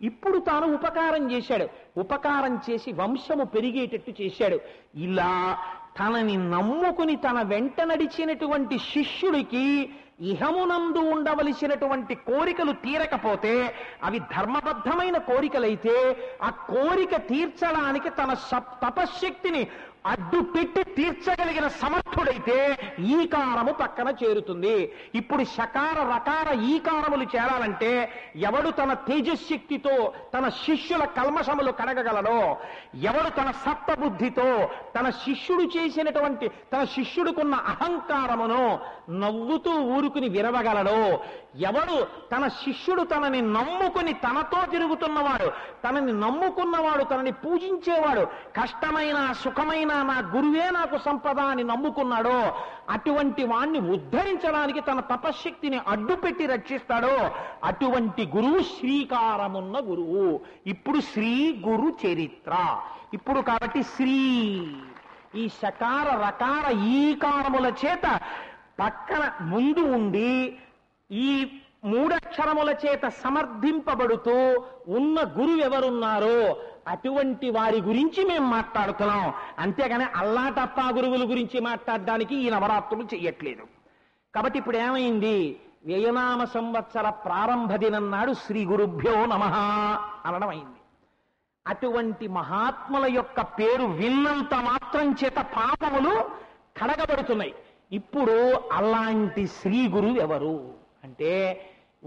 ఇప్పుడు తాను ఉపకారం చేశాడు. ఉపకారం చేసి వంశము పెరిగేటట్టు చేశాడు. ఇలా తనని నమ్ముకుని తన వెంట నడిచినటువంటి శిష్యుడికి ఇహమునందు ఉండవలసినటువంటి కోరికలు తీరకపోతే, అవి ధర్మబద్ధమైన కోరికలైతే, ఆ కోరిక తీర్చడానికి తన తపశ్శక్తిని అడ్డు పెట్టి తీర్చగలిగిన సమర్థుడైతే ఈకారము పక్కన చేరుతుంది. ఇప్పుడు శకార రకార ఈకారములు చేరాలంటే ఎవడు తన తేజశక్తితో తన శిష్యుల కల్మషములు కడగగలడో, ఎవడు తన సత్వబుద్ధితో తన శిష్యుడు చేసినటువంటి తన శిష్యుడికున్న అహంకారమును నవ్వుతూ ఊరుకుని విరవగలడో, ఎవడు తన శిష్యుడు తనని నమ్ముకుని తనతో తిరుగుతున్నవాడు, తనని నమ్ముకున్నవాడు, తనని పూజించేవాడు, కష్టమైన సుఖమైన నా గురువే నాకు సంపద అని నమ్ముకున్నాడో, అటువంటి వాణ్ణి ఉద్ధరించడానికి తన తపశ్శక్తిని అడ్డుపెట్టి రక్షిస్తాడో, అటువంటి గురువు శ్రీకారమున్న గురువు. ఇప్పుడు శ్రీ గురు చరిత్ర. ఇప్పుడు కాబట్టి శ్రీ ఈ శకార రకార ఈకారముల చేత పక్కన ముందు ఉండి ఈ మూడక్షరముల చేత సమర్థింపబడుతూ ఉన్న గురువు ఎవరున్నారో అటువంటి వారి గురించి మేము మాట్లాడుతున్నాం. అంతేగాని అల్లాటప్ప గురువుల గురించి మాట్లాడడానికి ఈ నవరాత్రులు చెయ్యట్లేదు. కాబట్టి ఇప్పుడు ఏమైంది? వ్యయనామ సంవత్సర ప్రారంభ దినం నాడు శ్రీ గురుభ్యో నమః అనడం అయింది. అటువంటి మహాత్ముల యొక్క పేరు విన్నంత మాత్రం చేత పాపములు కడగబడుతున్నాయి. ఇప్పుడు అలాంటి శ్రీ గురువు ఎవరు అంటే,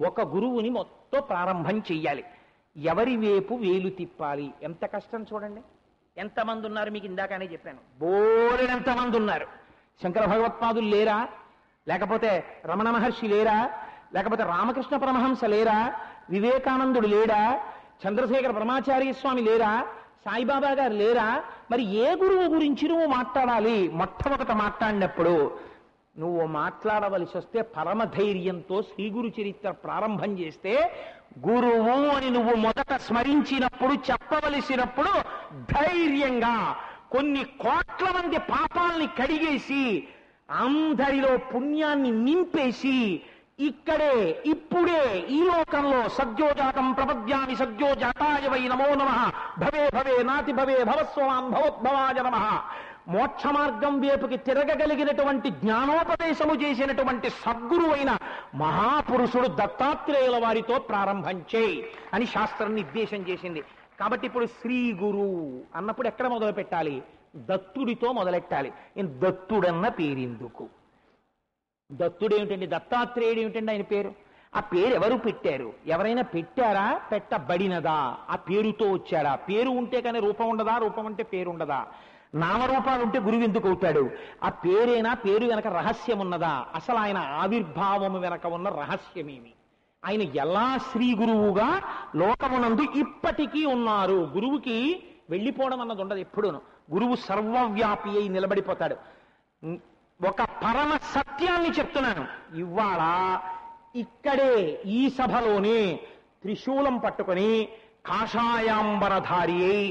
ఒక గురువుని మొత్తం ప్రారంభం చెయ్యాలి. ఎవరి వైపు వేలు తిప్పాలి? ఎంత కష్టం చూడండి. ఎంతమంది ఉన్నారు మీకు ఇందాకనే చెప్పాను, బోలెడంతమంది ఉన్నారు. శంకర భగవత్పాదులు లేరా? లేకపోతే రమణ మహర్షి లేరా? లేకపోతే రామకృష్ణ పరమహంస లేరా? వివేకానందుడు లేడా? చంద్రశేఖర పరమాచార్య స్వామి లేరా? సాయిబాబా గారు లేరా? మరి ఏ గురువు గురించి నువ్వు మాట్లాడాలి? మొట్టమొదట మాట్లాడినప్పుడు నువ్వు మాట్లాడవలసి వస్తే పరమధైర్యంతో శ్రీ గురు చరిత్ర ప్రారంభం చేస్తే, గురువు అని నువ్వు మొదట స్మరించినప్పుడు, చెప్పవలసినప్పుడు ధైర్యంగా కొన్ని కోట్ల మంది పాపాలని కడిగేసి అందరిలో పుణ్యాన్ని నింపేసి, ఇక్కడే ఇప్పుడే ఈ లోకంలో సద్యోజాతం ప్రపద్యామి సద్యోజాతాయ వై నమో నమః భవే భవే నాతి భవే భవస్వాన్ భవోద్భవాయ నమః మోక్ష మార్గం వైపుకి తిరగగలిగినటువంటి జ్ఞానోపదేశము చేసినటువంటి సద్గురు అయిన మహాపురుషుడు దత్తాత్రేయుల వారితో ప్రారంభం చేయి అని శాస్త్రం నిర్దేశం చేసింది. కాబట్టి ఇప్పుడు శ్రీ గురు అన్నప్పుడు ఎక్కడ మొదలు పెట్టాలి? దత్తుడితో మొదలెట్టాలి. దత్తుడన్న పేరెందుకు? దత్తుడు ఏమిటండి? దత్తాత్రేయుడు ఏమిటండి ఆయన పేరు? ఆ పేరు ఎవరు పెట్టారు? ఎవరైనా పెట్టారా? పెట్టబడినదా? ఆ పేరుతో వచ్చాడా? పేరు ఉంటే కానీ రూపం ఉండదా? రూపం అంటే పేరు ఉండదా? నామరూపాలు ఉంటే గురువు ఎందుకు అవుతాడు? ఆ పేరేనా? పేరు వెనక రహస్యం ఉన్నదా? అసలు ఆయన ఆవిర్భావము వెనక ఉన్న రహస్యమేమి? ఆయన ఎలా శ్రీ గురువుగా లోకమునందు ఇప్పటికీ ఉన్నారు? గురువుకి వెళ్ళిపోవడం అన్నది ఉండదు ఎప్పుడూను. గురువు సర్వవ్యాపి అయి నిలబడిపోతాడు. ఒక పరమ సత్యాన్ని చెప్తున్నాను ఇవాళ ఇక్కడే ఈ సభలోనే త్రిశూలం పట్టుకొని కాషాయాంబరధారి అయి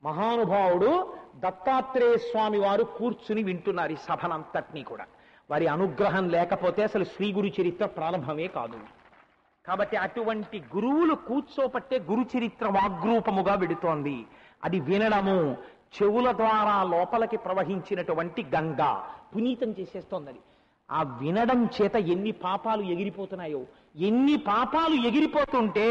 మహానుభావుడు దత్తాత్రేయ స్వామి వారు కూర్చుని వింటున్నారు ఈ సభనంతటినీ కూడా. వారి అనుగ్రహం లేకపోతే అసలు శ్రీ గురు చరిత్ర ప్రారంభమే కాదు. కాబట్టి అటువంటి గురువులు కూర్చోపట్టే గురు చరిత్ర వాగ్రూపముగా విడుతోంది. అది వినడము చెవుల ద్వారా లోపలికి ప్రవహించినటువంటి గంగా పునీతం చేసేస్తోంది. అది ఆ వినడం చేత ఎన్ని పాపాలు ఎగిరిపోతున్నాయో, ఎన్ని పాపాలు ఎగిరిపోతుంటే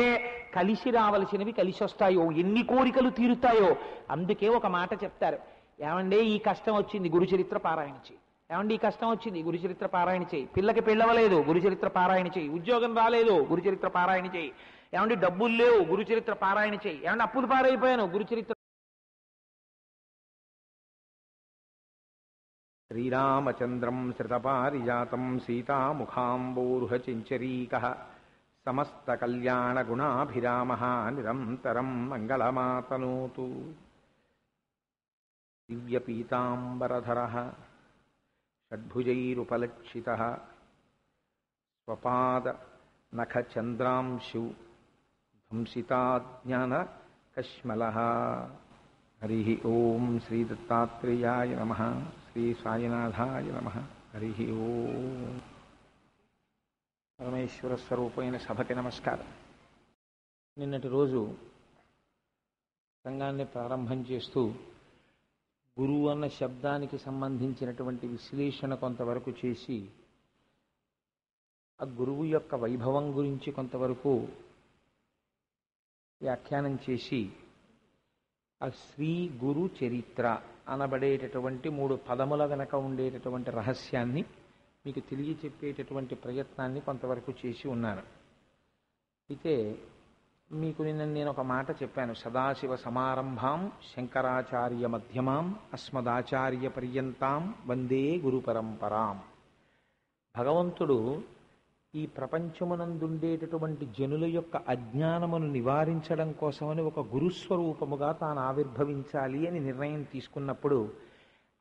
కలిసి రావలసినవి కలిసి వస్తాయో, ఎన్ని కోరికలు తీరుతాయో. అందుకే ఒక మాట చెప్తారు, ఏమంటే ఈ కష్టం వచ్చింది గురుచరిత్ర పారాయణ చేయి. ఏమంటే ఈ కష్టం వచ్చింది గురుచరిత్ర పారాయణ చేయి. పిల్లకి పెళ్ళవలేదు గురుచరిత్ర పారాయణ చేయి. ఉద్యోగం రాలేదు గురుచరిత్ర పారాయణ చేయి. ఏమంటే డబ్బులు లేవు గురుచరిత్ర పారాయణ చేయి. ఏమంటే అప్పులు పారైపోయాను గురుచరిత్ర. శ్రీరామచంద్రం శ్రితపారిజాతం సీతాముఖాంబోరుహచించరీకః సమస్తకల్యాణగుణాభిరామः నిరంతరం మంగళమాతనోతు. దివ్యపీతాంబరధరः షడ్భుజైరుపలక్షితः స్వపాదనఖచంద్రాంశు ధ్వంసితాజ్ఞాన కశ్మలః. హరి ఓం శ్రీ దత్తాత్రేయాయ నమః. శ్రీ సాయినాథాయ నమః. హరి ఓం. పరమేశ్వర స్వరూపమైన సభకి నమస్కారం. నిన్నటి రోజు సంఘాన్ని ప్రారంభం చేస్తూ గురువు అన్న శబ్దానికి సంబంధించినటువంటి విశ్లేషణ కొంతవరకు చేసి ఆ గురువు యొక్క వైభవం గురించి కొంతవరకు వ్యాఖ్యానం చేసి ఆ శ్రీ గురు చరిత్ర అనబడేటటువంటి 3 పదముల వెనక ఉండేటటువంటి రహస్యాన్ని మీకు తెలియచెప్పేటటువంటి ప్రయత్నాన్ని కొంతవరకు చేసి ఉన్నాను. అయితే మీకు నిన్న నేను ఒక మాట చెప్పాను. సదాశివ సమారంభాం శంకరాచార్య మధ్యమాం అస్మదాచార్య పర్యంతాం వందే గురు పరంపరాం. భగవంతుడు ఈ ప్రపంచమునందుండేటటువంటి జనుల యొక్క అజ్ఞానమును నివారించడం కోసమని ఒక గురుస్వరూపముగా తాను ఆవిర్భవించాలి అని నిర్ణయం తీసుకున్నప్పుడు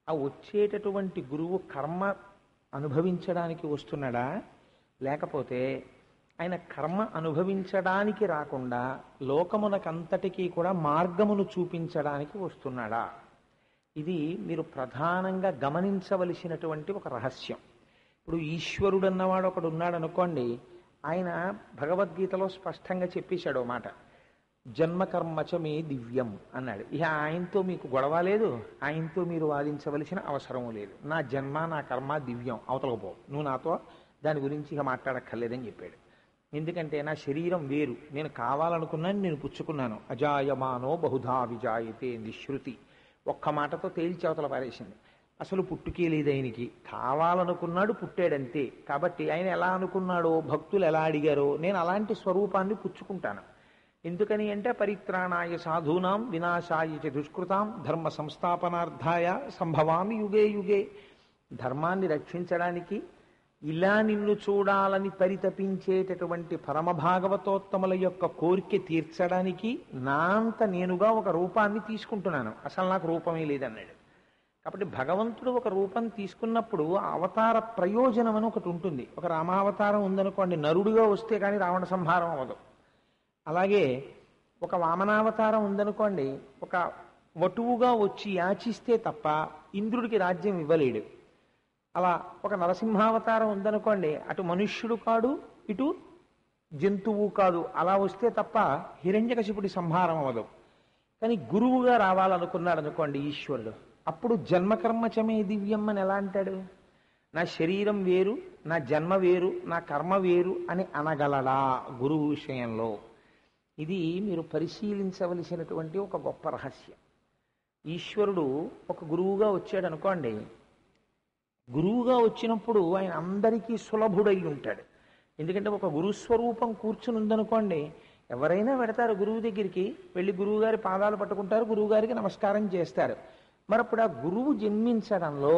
ఆ వచ్చేటటువంటి గురువు కర్మ అనుభవించడానికి వస్తున్నాడా, లేకపోతే ఆయన కర్మ అనుభవించడానికి రాకుండా లోకమునకంతటికీ కూడా మార్గమును చూపించడానికి వస్తున్నాడా? ఇది మీరు ప్రధానంగా గమనించవలసినటువంటి ఒక రహస్యం. ఇప్పుడు ఈశ్వరుడు అన్నవాడు ఒకడు ఉన్నాడు అనుకోండి, ఆయన భగవద్గీతలో స్పష్టంగా చెప్పేశాడు మాట, జన్మకర్మచ మే దివ్యం అన్నాడు. ఇక ఆయనతో మీకు గొడవ లేదు, ఆయనతో మీరు వాదించవలసిన అవసరము లేదు. నా జన్మ నా కర్మ దివ్యం, అవతలకపో, నువ్వు నాతో దాని గురించి ఇక మాట్లాడక్కర్లేదని చెప్పాడు. ఎందుకంటే నా శరీరం వేరు, నేను కావాలనుకున్నాను, నేను పుచ్చుకున్నాను. అజాయమానో బహుధా విజాయతే నిశ్రుతి ఒక్క మాటతో తేల్చి అవతల పారేసింది. అసలు పుట్టుకే లేదు ఆయనకి, కావాలనుకున్నాడు, పుట్టాడంతే. కాబట్టి ఆయన ఎలా అనుకున్నాడో, భక్తులు ఎలా అడిగారో నేను అలాంటి స్వరూపాన్ని పుచ్చుకుంటాను. ఎందుకని అంటే పరిత్రాణాయ సాధూనాం వినాశాయ చ దుష్కృతాం ధర్మ సంస్థాపనార్థాయ సంభవామి యుగే యుగే. ధర్మాన్ని రక్షించడానికి, ఇలా నిన్ను చూడాలని పరితపించేటటువంటి పరమభాగవతోత్తముల యొక్క కోరిక తీర్చడానికి నా అంత నేనుగా ఒక రూపాన్ని తీసుకుంటున్నాను. అసలు నాకు రూపమే లేదన్నాడు. కాబట్టి భగవంతుడు ఒక రూపం తీసుకున్నప్పుడు అవతార ప్రయోజనం అని ఒకటి ఉంటుంది. ఒక రామావతారం ఉందనుకోండి, నరుడిగా వస్తే కానీ రావణ సంహారం అవ్వదు. అలాగే ఒక వామనావతారం ఉందనుకోండి, ఒక వటువుగా వచ్చి యాచిస్తే తప్ప ఇంద్రుడికి రాజ్యం ఇవ్వలేడు. అలా ఒక నరసింహావతారం ఉందనుకోండి, అటు మనుష్యుడు కాడు, ఇటు జంతువు కాదు, అలా వస్తే తప్ప హిరణ్యకశిపుడి సంహారం అవ్వదు. కానీ గురువుగా రావాలనుకున్నాడు అనుకోండి ఈశ్వరుడు, అప్పుడు జన్మకర్మచమే దివ్యం అని ఎలా అంటాడు? నా శరీరం వేరు, నా జన్మ వేరు, నా కర్మ వేరు అని అనగలడా గురువు విషయంలో? ఇది మీరు పరిశీలించవలసినటువంటి ఒక గొప్ప రహస్యం. ఈశ్వరుడు ఒక గురువుగా వచ్చాడు అనుకోండి, గురువుగా వచ్చినప్పుడు ఆయన అందరికీ సులభుడై ఉంటాడు. ఎందుకంటే ఒక గురుస్వరూపం కూర్చుని ఉందనుకోండి, ఎవరైనా పెడతారు గురువు దగ్గరికి, వెళ్ళి గురువుగారి పాదాలు పట్టుకుంటారు, గురువుగారికి నమస్కారం చేస్తారు. మరి అప్పుడు ఆ గురువు జన్మించడంలో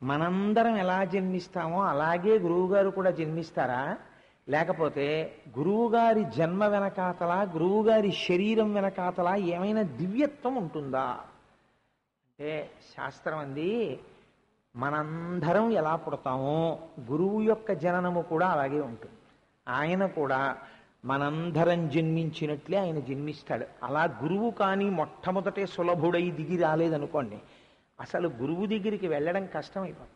మనందరం ఎలా జన్మిస్తామో అలాగే గురువుగారు కూడా జన్మిస్తారా? లేకపోతే గురువుగారి జన్మ వెనకాతల, గురువుగారి శరీరం వెనకాతల ఏమైనా దివ్యత్వం ఉంటుందా అంటే శాస్త్రం అంది, మనందరం ఎలా పుడతామో గురువు యొక్క జననము కూడా అలాగే ఉంటుంది. ఆయన కూడా మనందరం జన్మించినట్లే ఆయన జన్మిస్తాడు. అలా గురువు కానీ మొట్టమొదటే సులభుడై దిగి రాలేదనుకోండి, అసలు గురువు దగ్గరికి వెళ్ళడం కష్టమైపోతుంది.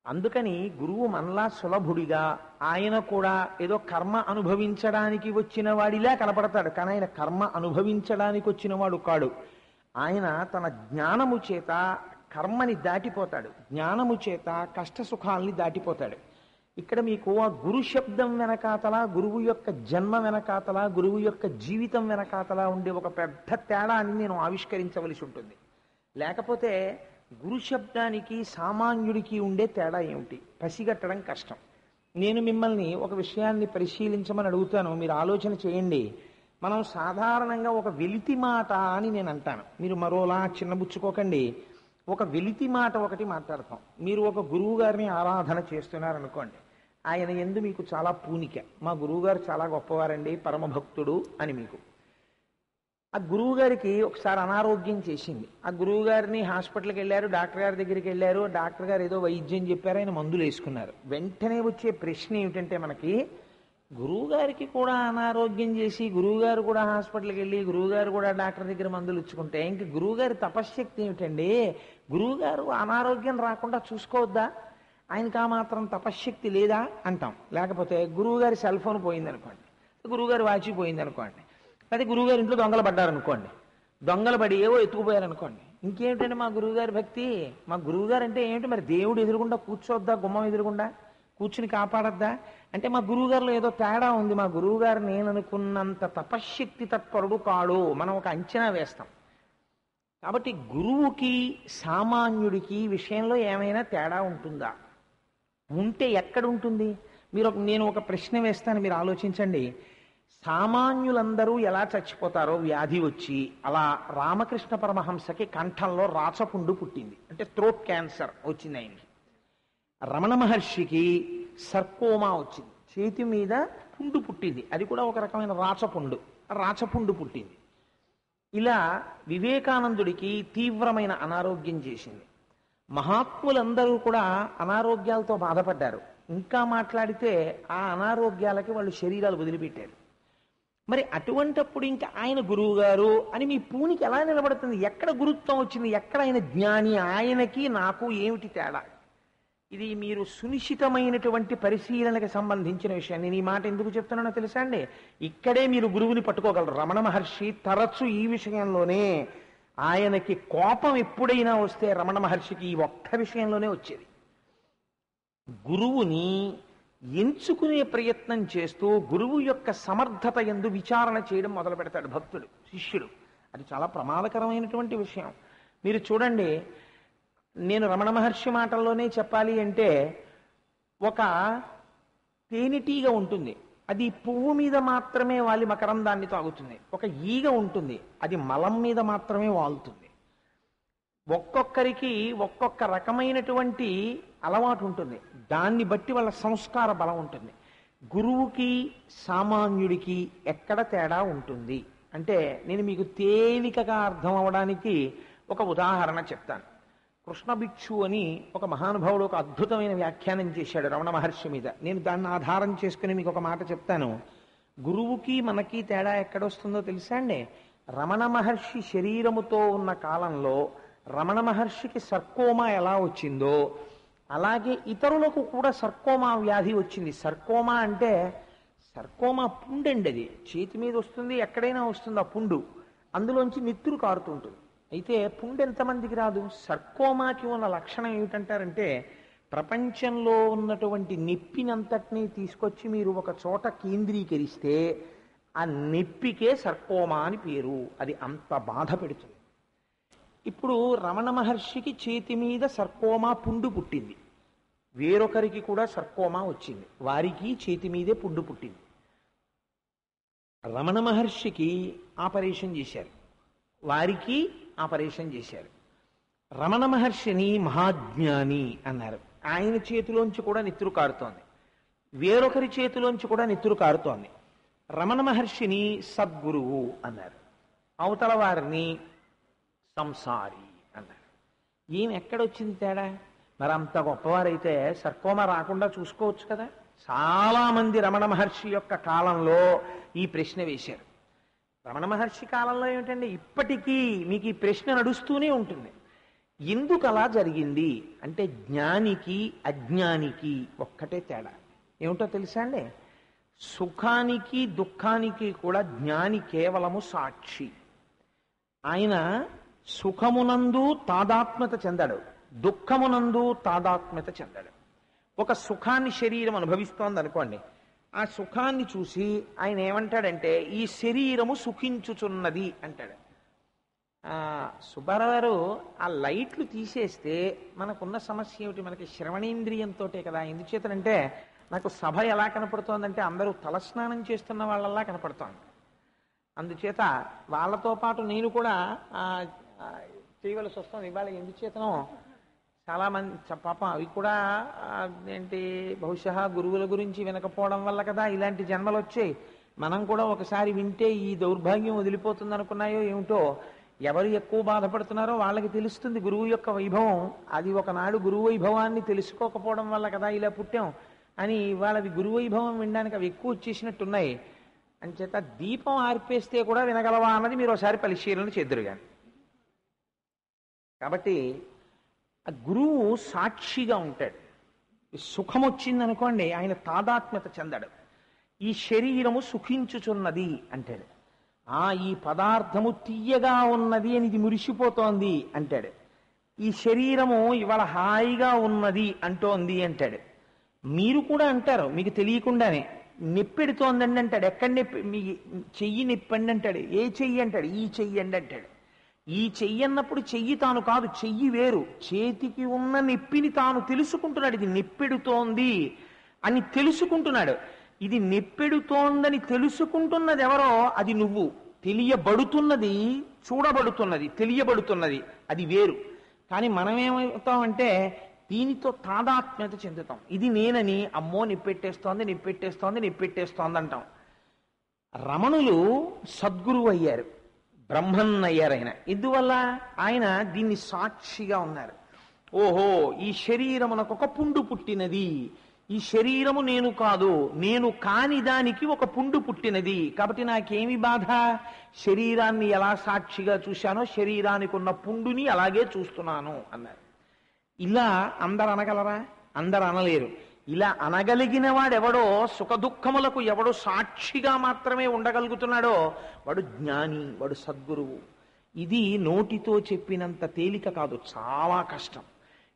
అందుకని గురువు మనలా సులభుడిగా, ఆయన కూడా ఏదో కర్మ అనుభవించడానికి వచ్చిన వాడిలా కనపడతాడు. కానీ ఆయన కర్మ అనుభవించడానికి వచ్చిన వాడు కాడు. ఆయన తన జ్ఞానము చేత కర్మని దాటిపోతాడు, జ్ఞానము చేత కష్ట సుఖాల్ని దాటిపోతాడు. ఇక్కడ మీకు ఆ గురు శబ్దం వెనకాతల, గురువు యొక్క జన్మ వెనకాతల, గురువు యొక్క జీవితం వెనకాతల ఉండే ఒక పెద్ద తేడాన్ని నేను ఆవిష్కరించవలసి ఉంటుంది. లేకపోతే గురు శబ్దానికి సామాన్యుడికి ఉండే తేడా ఏమిటి పసిగట్టడం కష్టం. నేను మిమ్మల్ని ఒక విషయాన్ని పరిశీలించమని అడుగుతాను, మీరు ఆలోచన చేయండి. మనం సాధారణంగా ఒక వెలితి మాట అని నేను అంటాను, మీరు మరోలా చిన్నబుచ్చుకోకండి. ఒక వెలితి మాట ఒకటి మాట్లాడతాం. మీరు ఒక గురువు గారిని ఆరాధన చేస్తున్నారనుకోండి, ఆయన యందు మీకు చాలా పూనిక, మా గురువుగారు చాలా గొప్పవారండి, పరమభక్తుడు అని మీకు. ఆ గురువు గారికి ఒకసారి అనారోగ్యం చేసింది. ఆ గురువు గారిని హాస్పిటల్కి వెళ్ళారు, డాక్టర్ గారి దగ్గరికి వెళ్ళారు. డాక్టర్ గారు ఏదో వైద్యం చెప్పారు, ఆయన మందులు వేసుకున్నారు. వెంటనే వచ్చే ప్రశ్న ఏమిటంటే మనకి, గురువుగారికి కూడా అనారోగ్యం చేసి గురువుగారు కూడా హాస్పిటల్కి వెళ్ళి గురువుగారు కూడా డాక్టర్ దగ్గర మందులు ఇచ్చుకుంటే ఇంక గురువుగారి తపశ్శక్తి ఏమిటండి? గురువుగారు అనారోగ్యం రాకుండా చూసుకోవద్దా? ఆయనకి ఆ మాత్రం తపశ్శక్తి లేదా అంటాం. లేకపోతే గురువుగారి సెల్ ఫోన్ పోయిందనుకోండి, గురువుగారి వాచి పోయిందనుకోండి, అదే గురువుగారి ఇంట్లో దొంగలు పడ్డారనుకోండి, దొంగలు పడి ఏవో ఎత్తుకుపోయారనుకోండి, ఇంకేమిటండి మా గురువుగారి భక్తి? మా గురువుగారు అంటే ఏమిటి? మరి దేవుడు ఎదురుగుండా కూర్చోద్దా? గుమ్మం ఎదురుగుండా కూర్చుని కాపాడద్దా? అంటే మా గురువుగారిలో ఏదో తేడా ఉంది, మా గురువుగారు నేను అనుకున్నంత తపశ్శక్తి తత్పరుడు కాడు, మనం ఒక అంచనా వేస్తాం. కాబట్టి గురువుకి సామాన్యుడికి విషయంలో ఏమైనా తేడా ఉంటుందా? ఉంటే ఎక్కడ ఉంటుంది? నేను ఒక ప్రశ్న వేస్తాను, మీరు ఆలోచించండి. సామాన్యులందరూ ఎలా చచ్చిపోతారో వ్యాధి వచ్చి, అలా రామకృష్ణ పరమహంసకి కంఠంలో రాచపుండు పుట్టింది, అంటే థ్రోట్ క్యాన్సర్ వచ్చింది ఆయనకి. రమణ మహర్షికి సర్కోమా వచ్చింది, చేతి మీద పుండు పుట్టింది, అది కూడా ఒక రకమైన రాచపుండు, రాచపుండు పుట్టింది. ఇలా వివేకానందుడికి తీవ్రమైన అనారోగ్యం చేసింది. మహాత్ములందరూ కూడా అనారోగ్యాలతో బాధపడ్డారు. ఇంకా మాట్లాడితే ఆ అనారోగ్యాలకి వాళ్ళు శరీరాలు వదిలిపెట్టారు. మరి అటువంటప్పుడు ఇంకా ఆయన గురువు గారు అని మీ పూనికి ఎలా నిలబడుతుంది? ఎక్కడ గురుత్వం వచ్చింది? ఎక్కడ ఆయన జ్ఞాని? ఆయనకి నాకు ఏమిటి తేడా? ఇది మీరు సునిశ్చితమైనటువంటి పరిశీలనకి సంబంధించిన విషయం. నేను ఈ మాట ఎందుకు చెప్తున్నానో తెలుసా అండి? ఇక్కడే మీరు గురువుని పట్టుకోగలరు. రమణ మహర్షి తరచు ఈ విషయంలోనే, ఆయనకి కోపం ఎప్పుడైనా వస్తే రమణ మహర్షికి ఈ ఒక్క విషయంలోనే వచ్చేది. గురువుని ఎంచుకునే ప్రయత్నం చేస్తూ గురువు యొక్క సమర్థత యందు విచారణ చేయడం మొదలు పెడతాడు భక్తుడు, శిష్యుడు. అది చాలా ప్రమాదకరమైనటువంటి విషయం. మీరు చూడండి, నేను రమణ మహర్షి మాటల్లోనే చెప్పాలి అంటే, ఒక తేనెటీగ ఉంటుంది, అది పువ్వు మీద మాత్రమే వాలి మకరందాన్ని తాగుతుంది. ఒక ఈగ ఉంటుంది, అది మలం మీద మాత్రమే వాలుతుంది. ఒక్కొక్కరికి ఒక్కొక్క రకమైనటువంటి అలవాటు ఉంటుంది, దాన్ని బట్టి వాళ్ళ సంస్కార బలం ఉంటుంది. గురువుకి సామాన్యుడికి ఎక్కడ తేడా ఉంటుంది అంటే, నేను మీకు తేలికగా అర్థం అవడానికి ఒక ఉదాహరణ చెప్తాను. కృష్ణ భిక్షు అని ఒక మహానుభావుడు ఒక అద్భుతమైన వ్యాఖ్యానం చేశాడు రమణ మహర్షి మీద. నేను దాన్ని ఆధారం చేసుకుని మీకు ఒక మాట చెప్తాను. గురువుకి మనకి తేడా ఎక్కడొస్తుందో తెలుసా అండి? రమణ మహర్షి శరీరముతో ఉన్న కాలంలో రమణ మహర్షికి సర్కోమా ఎలా వచ్చిందో, అలాగే ఇతరులకు కూడా సర్కోమా వ్యాధి వచ్చింది. సర్కోమా అంటే, సర్కోమా పుండండి, అది చేతి మీద వస్తుంది, ఎక్కడైనా వస్తుంది ఆ పుండు, అందులోంచి నెత్తురు కారుతుంటుంది. అయితే పుండు ఎంతమందికి రాదు? సర్కోమాకి ఉన్న లక్షణం ఏమిటంటారంటే, ప్రపంచంలో ఉన్నటువంటి నొప్పినంతటినీ తీసుకొచ్చి మీరు ఒక చోట కేంద్రీకరిస్తే ఆ నొప్పికే సర్కోమా అని పేరు. అది అంత బాధ పెడుతుంది. ఇప్పుడు రమణ మహర్షికి చేతి మీద సర్కోమా పుండు పుట్టింది, వేరొకరికి కూడా సర్కోమా వచ్చింది, వారికి చేతి మీదే పుండు పుట్టింది. రమణ మహర్షికి ఆపరేషన్ చేశారు, వారికి ఆపరేషన్ చేశారు. రమణ మహర్షిని మహాజ్ఞాని అన్నారు, ఆయన చేతిలోంచి కూడా నెత్తురు కారుతోంది, వేరొకరి చేతిలోంచి కూడా నెత్తురు కారుతోంది. రమణ మహర్షిని సద్గురువు అన్నారు, అవతల వారిని సంసారి అన్నారు. ఏం ఎక్కడొచ్చింది తేడా? మరి అంత గొప్పవారైతే సర్కోమా రాకుండా చూసుకోవచ్చు కదా. చాలా మంది రమణ మహర్షి యొక్క కాలంలో ఈ ప్రశ్న వేశారు. రమణ మహర్షి కాలంలో ఏమిటండి, ఇప్పటికీ మీకు ఈ ప్రశ్న నడుస్తూనే ఉంటుంది. ఎందుకు అలా జరిగింది అంటే, జ్ఞానికి అజ్ఞానికి ఒక్కటే తేడా. ఏమిటో తెలుసా అండి? సుఖానికి దుఃఖానికి కూడా జ్ఞాని కేవలము సాక్షి. ఆయన సుఖమునందు తాదాత్మ్యత చెందాడు, దుఃఖమునందు తాదాత్మ్యత చెందాడు. ఒక సుఖాన్ని శరీరం అనుభవిస్తోంది అనుకోండి, ఆ సుఖాన్ని చూసి ఆయన ఏమంటాడంటే, ఈ శరీరము సుఖించుచున్నది అంటాడు. సుబ్బారావు గారు, ఆ లైట్లు తీసేస్తే మనకున్న సమస్య ఏమిటి? మనకి శ్రవణేంద్రియంతో కదా. ఎందుచేతనంటే, నాకు సభ ఎలా కనపడుతోందంటే అందరూ తలస్నానం చేస్తున్న వాళ్ళలా కనపడుతోంది. అందుచేత వాళ్ళతో పాటు నేను కూడా చేయవలసి వస్తుంది ఇవాళ. ఎందుచేతనో చాలామంది పాపం అవి కూడా ఏంటి, బహుశా గురువుల గురించి వినకపోవడం వల్ల కదా ఇలాంటి జన్మలు వచ్చాయి. మనం కూడా ఒకసారి వింటే ఈ దౌర్భాగ్యం వదిలిపోతుంది అనుకున్నాయో ఏమిటో. ఎవరు ఎక్కువ బాధపడుతున్నారో వాళ్ళకి తెలుస్తుంది గురువు యొక్క వైభవం. అది ఒకనాడు గురువు వైభవాన్ని తెలుసుకోకపోవడం వల్ల కదా ఇలా పుట్టాం. అని వాళ్ళది గురువైభవం వినడానికి అవి ఎక్కువ వచ్చేసినట్టున్నాయి. అంచేత దీపం ఆర్పేస్తే కూడా వినగలవా అన్నది మీరు ఒకసారి పరిశీలన చేద్దురు కానీ. కాబట్టి ఆ గురువు సాక్షిగా ఉంటాడు. సుఖం వచ్చిందనుకోండి ఆయన తాదాత్మ్యత చెందడు. ఈ శరీరము సుఖించుచున్నది అంటాడు. ఈ పదార్థము తీయగా ఉన్నది అని ఇది మురిసిపోతోంది అంటాడు. ఈ శరీరము ఇవాళ హాయిగా ఉన్నది అంటోంది అంటాడు. మీరు కూడా అంటారు మీకు తెలియకుండానే, నొప్పెడుతోందండి అంటాడు. ఎక్కడ నొప్పి? మీ చెయ్యి నొప్పండి అంటాడు. ఏ చెయ్యి అంటాడు? ఈ చెయ్యి అండి అంటాడు. ఈ చెయ్యి అన్నప్పుడు చెయ్యి తాను కాదు, చెయ్యి వేరు. చేతికి ఉన్న నొప్పిని తాను తెలుసుకుంటున్నాడు. ఇది నొప్పెడుతోంది అని తెలుసుకుంటున్నాడు. ఇది నొప్పెడుతోందని తెలుసుకుంటున్నది ఎవరో అది నువ్వు. తెలియబడుతున్నది, చూడబడుతున్నది, తెలియబడుతున్నది అది వేరు. కానీ మనం ఏమవుతామంటే దీనితో తాదాత్మ్యత చెందుతాం. ఇది నేనని అమ్మో నిప్పెట్టేస్తోంది నిప్పెట్టేస్తోంది నిప్పెట్టేస్తోంది అంటాం. రమణులు సద్గురువు అయ్యారు, బ్రహ్మన్ అయ్యారు ఆయన. ఇందువల్ల ఆయన దీన్ని సాక్షిగా ఉన్నారు. ఓహో ఈ శరీరమునకు ఒక పుండు పుట్టినది, ఈ శరీరము నేను కాదు, నేను కాని దానికి ఒక పుండు పుట్టినది, కాబట్టి నాకేమి బాధ? శరీరాన్ని ఎలా సాక్షిగా చూశానో శరీరానికి ఉన్న పుండుని అలాగే చూస్తున్నాను అన్నారు. ఇలా అందరు అనగలరా? అందరు అనలేరు. ఇలా అనగలిగిన వాడెవడో, సుఖ దుఃఖములకు ఎవడో సాక్షిగా మాత్రమే ఉండగలుగుతున్నాడో వాడు జ్ఞాని, వాడు సద్గురువు. ఇది నోటితో చెప్పినంత తేలిక కాదు, చాలా కష్టం.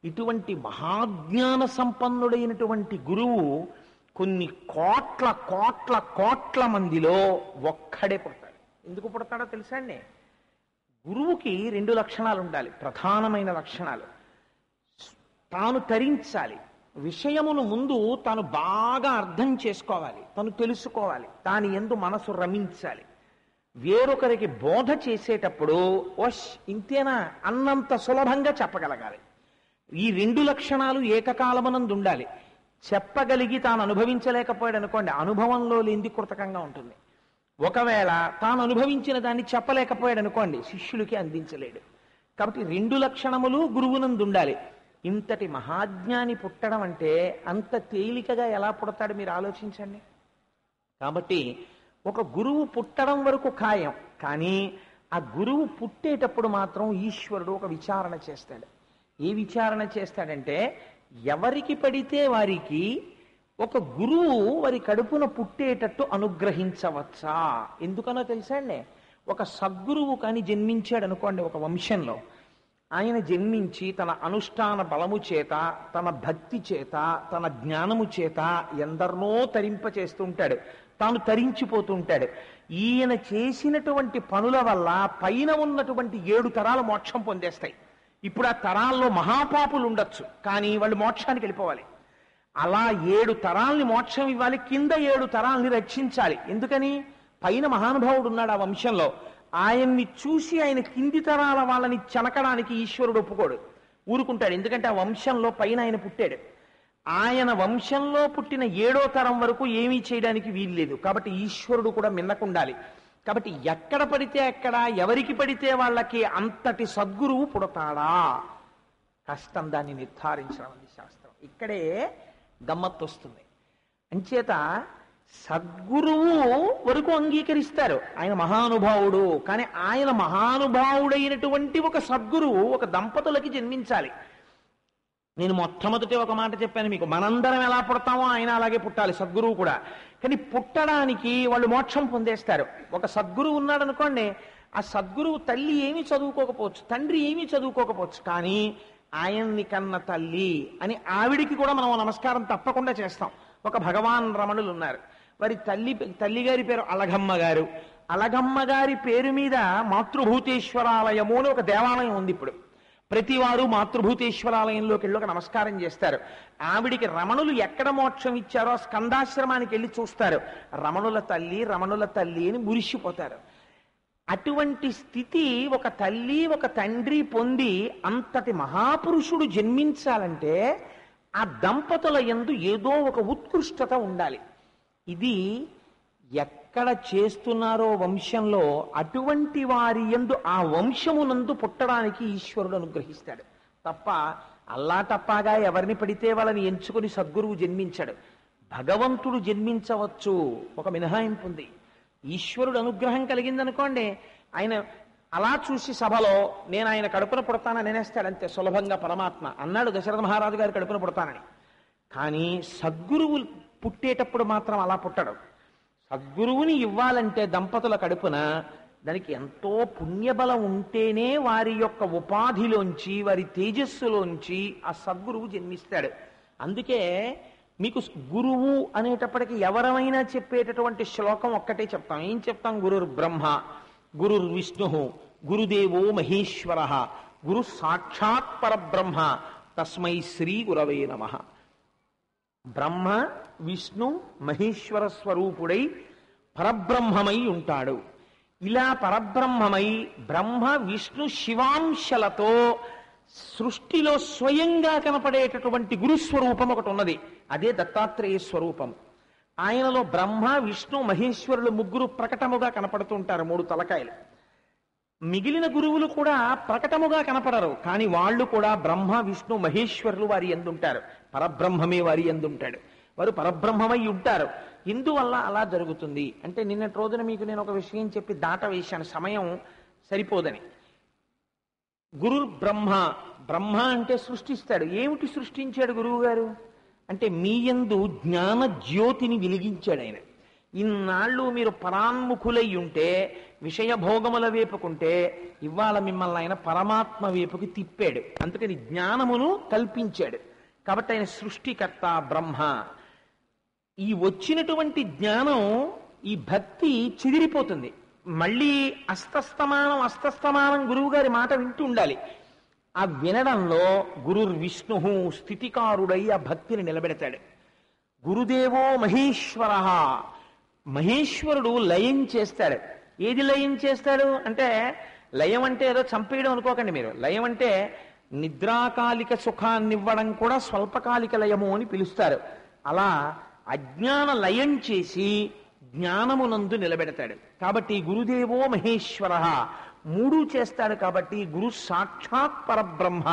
ఇటువంటి మహాజ్ఞాన సంపన్నుడైనటువంటి గురువు కొన్ని కోట్ల కోట్ల కోట్ల మందిలో ఒక్కడే పుడతాడు. ఎందుకు పుడతాడో తెలుసా అండి? గురువుకి 2 లక్షణాలు ఉండాలి, ప్రధానమైన లక్షణాలు. తాను తరించాలి, విషయమును ముందు తాను బాగా అర్థం చేసుకోవాలి, తను తెలుసుకోవాలి, దాని యందు మనసు రమించాలి. వేరొకరికి బోధ చేసేటప్పుడు వష్ ఇంతేనా అన్నంత సులభంగా చెప్పగలగాలి. ఈ 2 లక్షణాలు ఏకకాలమనందు ఉండాలి. చెప్పగలిగి తాను అనుభవించలేకపోయాడు అనుకోండి, అనుభవంలో లేనిది కృతకంగా ఉంటుంది. ఒకవేళ తాను అనుభవించిన దాన్ని చెప్పలేకపోయాడు అనుకోండి, శిష్యులకి అందించలేడు. కాబట్టి 2 లక్షణములు గురువునందు ఉండాలి. ఇంతటి మహాజ్ఞాని పుట్టడం అంటే అంత తేలికగా ఎలా పుడతాడు మీరు ఆలోచించండి. కాబట్టి ఒక గురువు పుట్టడం వరకు ఖాయం, కానీ ఆ గురువు పుట్టేటప్పుడు మాత్రం ఈశ్వరుడు ఒక విచారణ చేస్తాడు. ఏ విచారణ చేస్తాడంటే, ఎవరికి పడితే వారికి ఒక గురువు వారి కడుపున పుట్టేటట్టు అనుగ్రహించవచ్చా? ఎందుకనో తెలుసా అండి? ఒక సద్గురువు కానీ జన్మించాడు అనుకోండి ఒక వంశంలో, ఆయన జన్మించి తన అనుష్ఠాన బలము చేత, తన భక్తి చేత, తన జ్ఞానము చేత ఎందరినో తరింపచేస్తుంటాడు, తాను తరించిపోతుంటాడు. ఈయన చేసినటువంటి పనుల వల్ల పైన ఉన్నటువంటి 7 తరాలు మోక్షం పొందేస్తాయి. ఇప్పుడు ఆ తరాల్లో మహాపాపులు ఉండొచ్చు, కానీ వాళ్ళు మోక్షానికి వెళ్ళిపోవాలి. అలా 7 తరాల్ని మోక్షం ఇవ్వాలి, కింద 7 తరాల్ని రక్షించాలి. ఎందుకని? పైన మహానుభావుడు ఉన్నాడు ఆ వంశంలో, ఆయన్ని చూసి ఆయన కింది తరాల వాళ్ళని చెనకడానికి ఈశ్వరుడు ఒప్పుకోడు, ఊరుకుంటాడు. ఎందుకంటే ఆ వంశంలో పైన ఆయన పుట్టాడు. ఆయన వంశంలో పుట్టిన 7వ తరం వరకు ఏమీ చేయడానికి వీల్లేదు. కాబట్టి ఈశ్వరుడు కూడా మిన్నకుండాలి. కాబట్టి ఎక్కడ పడితే ఎక్కడ, ఎవరికి పడితే వాళ్ళకి అంతటి సద్గురువు పుడతాడా? కష్టం దాన్ని నిర్ధారించడం అది శాస్త్రం. ఇక్కడే గమ్మత్తు వస్తుంది. అంచేత సద్గురువు వరకు అంగీకరిస్తారు, ఆయన మహానుభావుడు. కానీ ఆయన మహానుభావుడైనటువంటి ఒక సద్గురువు ఒక దంపతులకి జన్మించాలి. నేను మొట్టమొదటి ఒక మాట చెప్పాను మీకు, మనందరం ఎలా పుడతామో ఆయన అలాగే పుట్టాలి, సద్గురువు కూడా. కానీ పుట్టడానికి వాళ్ళు మోక్షం పొందేస్తారు. ఒక సద్గురువు ఉన్నాడు అనుకోండి, ఆ సద్గురువు తల్లి ఏమీ చదువుకోకపోవచ్చు, తండ్రి ఏమీ చదువుకోకపోవచ్చు, కానీ ఆయన్ని కన్న తల్లి అని ఆవిడికి కూడా మనం నమస్కారం తప్పకుండా చేస్తాం. ఒక భగవాన్ రమణులు ఉన్నారు, వారి తల్లిగారి పేరు అలగమ్మ గారు. అలగమ్మ గారి పేరు మీద మాతృభూతేశ్వరాలయము అని ఒక దేవాలయం ఉంది. ఇప్పుడు ప్రతివారు మాతృభూతేశ్వరాలయంలోకి వెళ్ళి ఒక నమస్కారం చేస్తారు. ఆవిడికి రమణులు ఎక్కడ మోక్షం ఇచ్చారో స్కందాశ్రమానికి వెళ్ళి చూస్తారు. రమణుల తల్లి రమణుల తల్లి అని మురిసిపోతారు. అటువంటి స్థితి ఒక తల్లి ఒక తండ్రి పొంది అంతటి మహాపురుషుడు జన్మించాలంటే ఆ దంపతుల యందు ఏదో ఒక ఉత్కృష్టత ఉండాలి. ఇది ఎక్కడ చేస్తున్నారో వంశంలో అటువంటి వారి యందు ఆ వంశమునందు పుట్టడానికి ఈశ్వరుడు అనుగ్రహిస్తాడు తప్ప అల్లాటప్పాగా ఎవరిని పడితే వాళ్ళని ఎంచుకుని సద్గురువు జన్మించాడు. భగవంతుడు జన్మించవచ్చు, ఒక మినహాయింపు ఉంది. ఈశ్వరుడు అనుగ్రహం కలిగిందనుకోండి, ఆయన అలా చూసి సభలో నేను ఆయన కడుపున పుడతానని అనేస్తాడు అంతే సులభంగా. పరమాత్మ అన్నాడు దశరథ మహారాజు గారి కడుపున పుడతానని. కానీ సద్గురువు పుట్టేటప్పుడు మాత్రం అలా పుట్టడు. సద్గురువుని ఇవ్వాలంటే దంపతుల కడుపున దానికి ఎంతో పుణ్యబలం ఉంటేనే వారి యొక్క ఉపాధిలోంచి, వారి తేజస్సులోంచి ఆ సద్గురువు జన్మిస్తాడు. అందుకే మీకు గురువు అనేటప్పటికీ ఎవరమైనా చెప్పేటటువంటి శ్లోకం ఒక్కటే చెప్తాం. ఏం చెప్తాం? గురుర్ బ్రహ్మ, గురుర్ విష్ణు, గురుదేవో మహేశ్వర, గురు సాక్షాత్ పరబ్రహ్మ, తస్మై శ్రీ గురవే నమః. బ్రహ్మ విష్ణు మహేశ్వర స్వరూపుడై పరబ్రహ్మమై ఉంటాడు. ఇలా పరబ్రహ్మమై బ్రహ్మ విష్ణు శివాంశలతో సృష్టిలో స్వయంగా కనపడేటటువంటి గురుస్వరూపం ఒకటి ఉన్నది. అదే దత్తాత్రేయ స్వరూపం. ఆయనలో బ్రహ్మ విష్ణు మహేశ్వరులు ముగ్గురు ప్రకటముగా కనపడుతుంటారు, 3 తలకాయలు. మిగిలిన గురువులు కూడా ప్రకటముగా కనపడరు, కానీ వాళ్ళు కూడా బ్రహ్మ విష్ణు మహేశ్వరులు వారి యందుంటారు. పరబ్రహ్మమే వారి యందుంటాడు. వారు పరబ్రహ్మమై ఉంటారు. ఎందువల్ల అలా జరుగుతుంది అంటే, నిన్నటి రోజున మీకు నేను ఒక విషయం చెప్పి దాట వేశాను, సమయం సరిపోదని. గురు బ్రహ్మ, బ్రహ్మ అంటే సృష్టిస్తాడు. ఏమిటి సృష్టించాడు గురువు గారు అంటే, మీ యందు జ్ఞాన జ్యోతిని వెలిగించాడు ఆయన. ఇన్నాళ్ళు మీరు పరాన్ముఖులై ఉంటే, విషయభోగముల వేపుకుంటే, ఇవాళ మిమ్మల్ని ఆయన పరమాత్మ వైపుకి తిప్పాడు. అందుకని జ్ఞానమును కల్పించాడు. కాబట్టి ఆయన సృష్టికర్త బ్రహ్మ. ఈ వచ్చినటువంటి జ్ఞానం, ఈ భక్తి చెదిరిపోతుంది. మళ్ళీ అస్తస్తమానం గురువు గారి మాట వింటూ ఉండాలి. ఆ వినడంలో గురుర్ విష్ణు స్థితికారుడై ఆ భక్తిని నిలబెడతాడు. గురుదేవో మహేశ్వర, మహేశ్వరుడు లయం చేస్తాడు. ఏది లయం చేస్తాడు అంటే, లయం అంటే ఏదో చంపేయడం అనుకోకండి మీరు. లయం అంటే నిద్రాకాలిక సుఖాన్నివ్వడం కూడా స్వల్పకాలిక లయము అని పిలుస్తారు. అలా అజ్ఞాన లయం చేసి జ్ఞానమునందు నిలబెడతాడు. కాబట్టి గురుదేవో మహేశ్వర 3 చేస్తాడు. కాబట్టి గురు సాక్షాత్ పరబ్రహ్మ.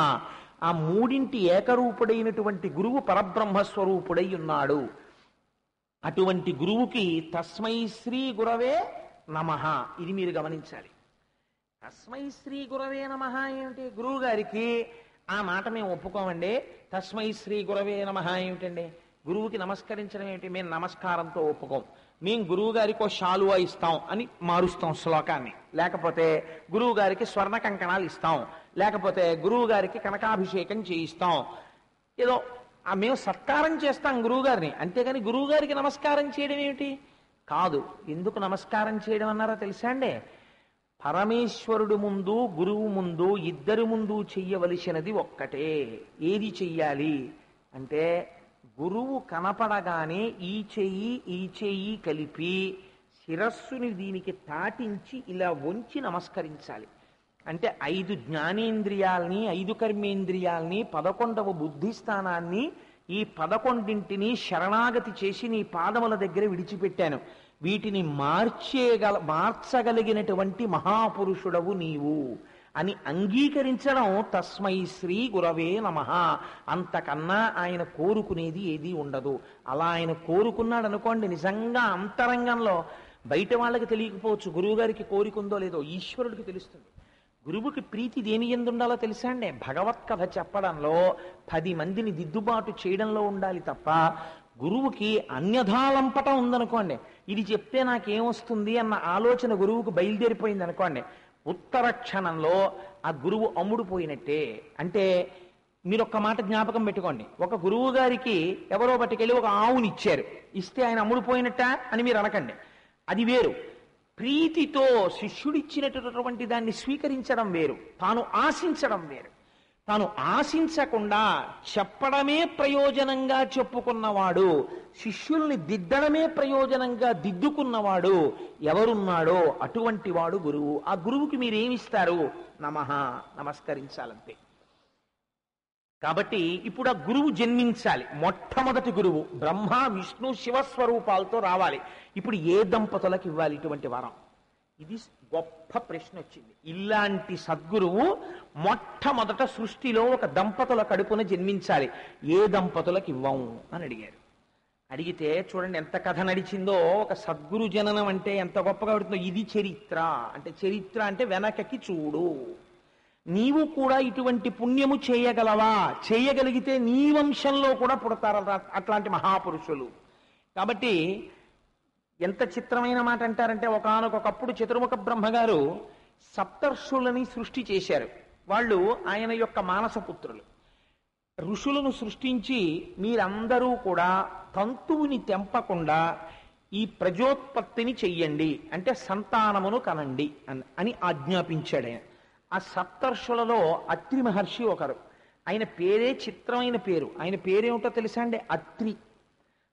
ఆ 3 ఏకరూపుడైనటువంటి గురువు పరబ్రహ్మ స్వరూపుడై ఉన్నాడు. అటువంటి గురువుకి తస్మై శ్రీ గురవే నమః. ఇది మీరు గమనించాలి. తస్మై శ్రీ గురవే నమః ఏమిటి? గురువు గారికి ఆ మాట మేము ఒప్పుకోమండి. తస్మై శ్రీ గురవే నమః ఏమిటండి? గురువుకి నమస్కరించడం ఏమిటి? మేము నమస్కారంతో ఒప్పుకోం. మేము గురువు గారికి ఓ శాలువా ఇస్తాం అని మారుస్తాం శ్లోకాన్ని. లేకపోతే గురువు గారికి స్వర్ణ కంకణాలు ఇస్తాం. లేకపోతే గురువు గారికి కనకాభిషేకం చేయిస్తాం. ఏదో మేము సత్కారం చేస్తాం గురువు గారిని. అంతేగాని గురువు గారికి నమస్కారం చేయడం ఏమిటి? కాదు. ఎందుకు నమస్కారం చేయడం అన్నారో తెలుసా అండి? పరమేశ్వరుడు ముందు గురువు ముందు ఇద్దరి ముందు చెయ్యవలసినది ఒక్కటే. ఏది చెయ్యాలి అంటే, గురువు కనపడగానే ఈ చెయ్యి కలిపి శిరస్సుని దీనికి తాటించి ఇలా వంచి నమస్కరించాలి. అంటే 5 జ్ఞానేంద్రియాల్ని 5 కర్మేంద్రియాల్ని 11వ బుద్ధి స్థానాన్ని ఈ 11ంటిని శరణాగతి చేసి నీ పాదముల దగ్గర విడిచిపెట్టాను. వీటిని మార్చగలిగినటువంటి మహాపురుషుడవు నీవు అని అంగీకరించడం తస్మై శ్రీ గురవే నమః. అంతకన్నా ఆయన కోరుకునేది ఏదీ ఉండదు. అలా ఆయన కోరుకున్నాడు అనుకోండి, నిజంగా అంతరంగంలో బయట వాళ్ళకి తెలియకపోవచ్చు గురువు గారికి కోరికుందో లేదో, ఈశ్వరుడికి తెలుస్తుంది. గురువుకి ప్రీతి దేని యందు ఉండాలో తెలుసా అండి? భగవత్కథ చెప్పడంలో 10 మందిని దిద్దుబాటు చేయడంలో ఉండాలి తప్ప, గురువుకి అన్యథాలంపటం ఉందనుకోండి, ఇది చెప్తే నాకేమొస్తుంది అన్న ఆలోచన గురువుకు బయలుదేరిపోయింది అనుకోండి, ఉత్తర క్షణంలో ఆ గురువు అమ్ముడుపోయినట్టే. అంటే మీరు ఒక్క మాట జ్ఞాపకం పెట్టుకోండి. ఒక గురువు గారికి ఎవరో పట్టుకెళ్ళి ఒక ఆవుని ఇచ్చారు. ఇస్తే ఆయన అమ్ముడుపోయినట్ట అని మీరు అనకండి. అది వేరు. ప్రీతితో శిష్యుడిచ్చినటువంటి దాన్ని స్వీకరించడం వేరు, తాను ఆశించడం వేరు. తాను ఆశించకుండా చెప్పడమే ప్రయోజనంగా చెప్పుకున్నవాడు, శిష్యుల్ని దిద్దడమే ప్రయోజనంగా దిద్దుకున్నవాడు ఎవరున్నాడో అటువంటి వాడు గురువు. ఆ గురువుకి మీరేమిస్తారు? నమః, నమస్కరించాలంతే. కాబట్టి ఇప్పుడు ఆ గురువు జన్మించాలి. మొట్టమొదటి గురువు బ్రహ్మ విష్ణు శివస్వరూపాలతో రావాలి. ఇప్పుడు ఏ దంపతులకు ఇవ్వాలి ఇటువంటి వరం? ఇది గొప్ప ప్రశ్న వచ్చింది. ఇలాంటి సద్గురువు మొట్టమొదట సృష్టిలో ఒక దంపతుల కడుపున జన్మించాలి. ఏ దంపతులకు ఇవ్వము అని అడిగారు. అడిగితే చూడండి ఎంత కథ నడిచిందో. ఒక సద్గురు జననం అంటే ఎంత గొప్పగా పడుతుందో. ఇది చరిత్ర అంటే, చరిత్ర అంటే వెనకకి చూడు. నీవు కూడా ఇటువంటి పుణ్యము చేయగలవా? చేయగలిగితే నీ వంశంలో కూడా పుడతారు అట్లాంటి మహాపురుషులు. కాబట్టి ఎంత చిత్రమైన మాట అంటారంటే, ఒకానొకప్పుడు చతుర్ముఖ బ్రహ్మగారు సప్తర్షులని సృష్టి చేశారు. వాళ్ళు ఆయన యొక్క మానసపుత్రులు. ఋషులను సృష్టించి మీరందరూ కూడా తంతువుని తెంపకుండా ఈ ప్రజోత్పత్తిని చెయ్యండి, అంటే సంతానమును కనండి అని ఆజ్ఞాపించాడు ఆయన. ఆ సప్తర్షులలో అత్రి మహర్షి ఒకరు. ఆయన పేరే చిత్రమైన పేరు. ఆయన పేరేమిటో తెలుసా అండి? అత్రి.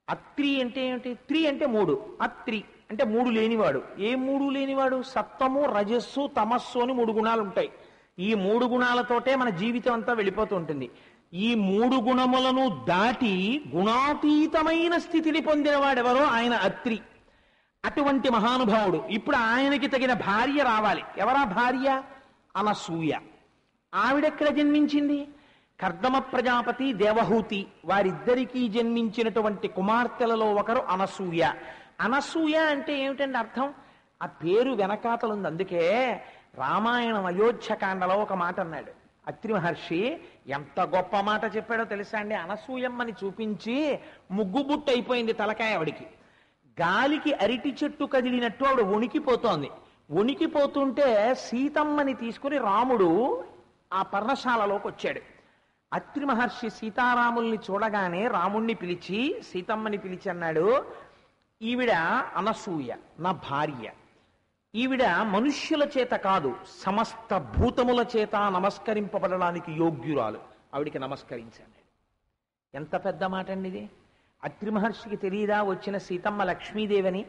అత్రి అంటే ఏమిటి? త్రి అంటే మూడు. అత్రి అంటే మూడు లేనివాడు. ఏ మూడు లేనివాడు? సత్వము, రజస్సు, తమస్సు అని మూడు గుణాలు ఉంటాయి. ఈ మూడు గుణాలతోటే మన జీవితం అంతా వెళ్ళిపోతూ ఉంటుంది. ఈ మూడు గుణములను దాటి గుణాతీతమైన స్థితిని పొందినవాడెవరో ఆయన అత్రి. అటువంటి మహానుభావుడు. ఇప్పుడు ఆయనకి తగిన భార్య రావాలి. ఎవరా భార్య? అనసూయ. ఆవిడెక్కడ జన్మించింది? కర్దమ ప్రజాపతి, దేవహూతి వారిద్దరికీ జన్మించినటువంటి కుమార్తెలలో ఒకరు అనసూయ. అనసూయ అంటే ఏమిటండి అర్థం? ఆ పేరు వెనకాతలుంది. అందుకే రామాయణం అయోధ్యకాండలో ఒక మాట అన్నాడు అత్రి మహర్షి. ఎంత గొప్ప మాట చెప్పాడో తెలుసా అండి? అనసూయమ్మని చూపించి ముగ్గుబుట్టు అయిపోయింది తలకాయ ఆవిడికి. గాలికి అరిటి చెట్టు కదిలినట్టు ఆవిడ వణికిపోతోంది. వణికిపోతుంటే సీతమ్మని తీసుకుని రాముడు ఆ పర్ణశాలలోకి వచ్చాడు. అత్రి మహర్షి సీతారాముల్ని చూడగానే రాముణ్ణి పిలిచి సీతమ్మని పిలిచి అన్నాడు, ఈవిడ అనసూయ నా భార్య. ఈవిడ మనుష్యుల చేత కాదు, సమస్త భూతముల చేత నమస్కరింపబడడానికి యోగ్యురాలు. ఆవిడికి నమస్కరించాడు. ఎంత పెద్ద మాట అండి ఇది! అత్రి మహర్షికి తెలియదా వచ్చిన సీతమ్మ లక్ష్మీదేవని?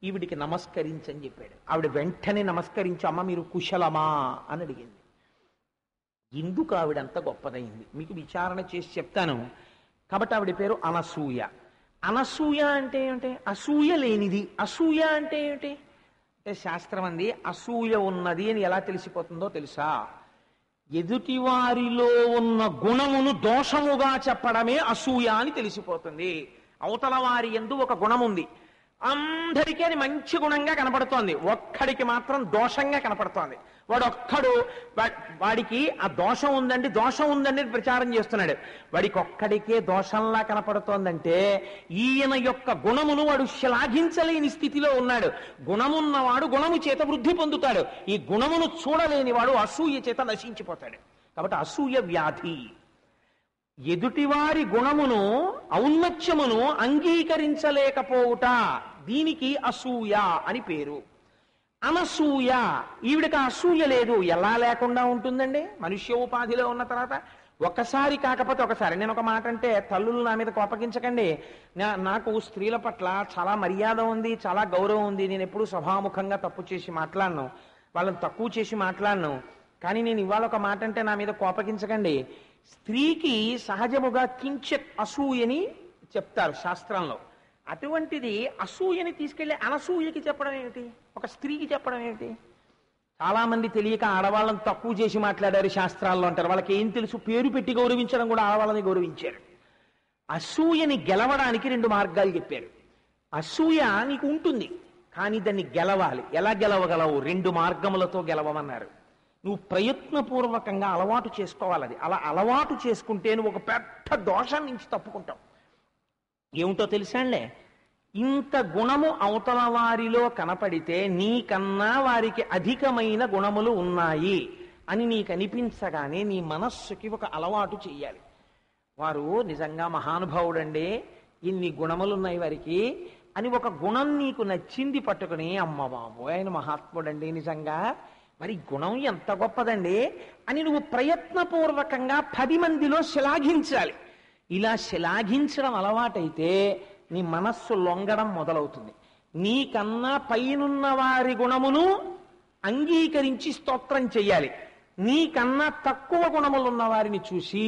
ఈవిడికి నమస్కరించని చెప్పాడు. ఆవిడ వెంటనే నమస్కరించి, అమ్మ మీరు కుశలమా అని అడిగింది. ఎందుకు ఆవిడంత గొప్పదైంది మీకు విచారణ చేసి చెప్తాను. కాబట్టి ఆవిడ పేరు అనసూయ. అనసూయ అంటే ఏమిటి? అసూయ లేనిది. అసూయ అంటే ఏమిటి అంటే, శాస్త్రం అంది అసూయ ఉన్నది అని ఎలా తెలిసిపోతుందో తెలుసా? ఎదుటివారిలో ఉన్న గుణమును దోషముగా చెప్పడమే అసూయ అని తెలిసిపోతుంది. అవతల వారి యందు ఒక గుణం ఉంది, అందరికీ అది మంచి గుణంగా కనపడుతోంది, ఒక్కడికి మాత్రం దోషంగా కనపడుతోంది. వాడికి ఆ దోషం ఉందండి ప్రచారం చేస్తున్నాడు. వాడికి ఒక్కడికే దోషంలా కనపడుతోందంటే ఈయన యొక్క గుణమును వాడు శ్లాఘించలేని స్థితిలో ఉన్నాడు. గుణమున్నవాడు గుణము చేత వృద్ధి పొందుతాడు. ఈ గుణమును చూడలేని వాడు అసూయ చేత నశించిపోతాడు. కాబట్టి అసూయ వ్యాధి. ఎదుటివారి గుణమును ఔన్నత్యమును అంగీకరించలేకపోవుట, దీనికి అసూయ అని పేరు. అనసూయ, ఈవిడికి అసూయ లేదు. ఎలా లేకుండా ఉంటుందండి? మనుష్య ఉపాధిలో ఉన్న తర్వాత ఒకసారి కాకపోతే ఒకసారి. నేను ఒక మాట అంటే తల్లులు నా మీద కోపగించకండి. నాకు స్త్రీల పట్ల చాలా మర్యాద ఉంది, చాలా గౌరవం ఉంది. నేను ఎప్పుడూ సభాముఖంగా తప్పు చేసి మాట్లాడను, వాళ్ళని తక్కువ చేసి మాట్లాడను. కానీ నేను ఇవాళ ఒక మాట అంటే నా మీద కోపగించకండి. స్త్రీకి సహజముగా కించిత్ అసూయని చెప్తారు శాస్త్రంలో. అటువంటిది అసూయని తీసుకెళ్లి అనసూయకి చెప్పడం ఏమిటి? ఒక స్త్రీకి చెప్పడం ఏమిటి? చాలా మంది తెలియక ఆడవాళ్ళని తక్కువ చేసి మాట్లాడారు శాస్త్రాల్లో అంటారు. వాళ్ళకి ఏం తెలుసు? పేరు పెట్టి గౌరవించడం కూడా ఆడవాళ్ళని గౌరవించారు. అసూయని గెలవడానికి 2 మార్గాలు చెప్పారు. అసూయ నీకు ఉంటుంది, కానీ దాన్ని గెలవాలి. ఎలా గెలవగలవు? 2 మార్గములతో గెలవమన్నారు. నువ్వు ప్రయత్నపూర్వకంగా అలవాటు చేసుకోవాలి. అది అలా అలవాటు చేసుకుంటే నువ్వు ఒక పెద్ద దోషం నుంచి తప్పుకుంటావు. ఏమిటో తెలుసా అండి? ఇంత గుణము అవతల వారిలో కనపడితే నీకన్నా వారికి అధికమైన గుణములు ఉన్నాయి అని నీకు అనిపించగానే నీ మనస్సుకి ఒక అలవాటు చెయ్యాలి. వారు నిజంగా మహానుభావుడండి, ఇన్ని గుణములున్నాయి వారికి అని ఒక గుణం నీకు నచ్చింది పట్టుకుని, అమ్మ బాబు ఆయన మహాత్ముడండి నిజంగా, మరి గుణం ఎంత గొప్పదండి అని నువ్వు ప్రయత్నపూర్వకంగా 10 మందిలో శ్లాఘించాలి. ఇలా శ్లాఘించడం అలవాటైతే నీ మనస్సు లొంగడం మొదలవుతుంది. నీకన్నా పైనున్న వారి గుణమును అంగీకరించి స్తోత్రం చెయ్యాలి. నీకన్నా తక్కువ గుణములున్న వారిని చూసి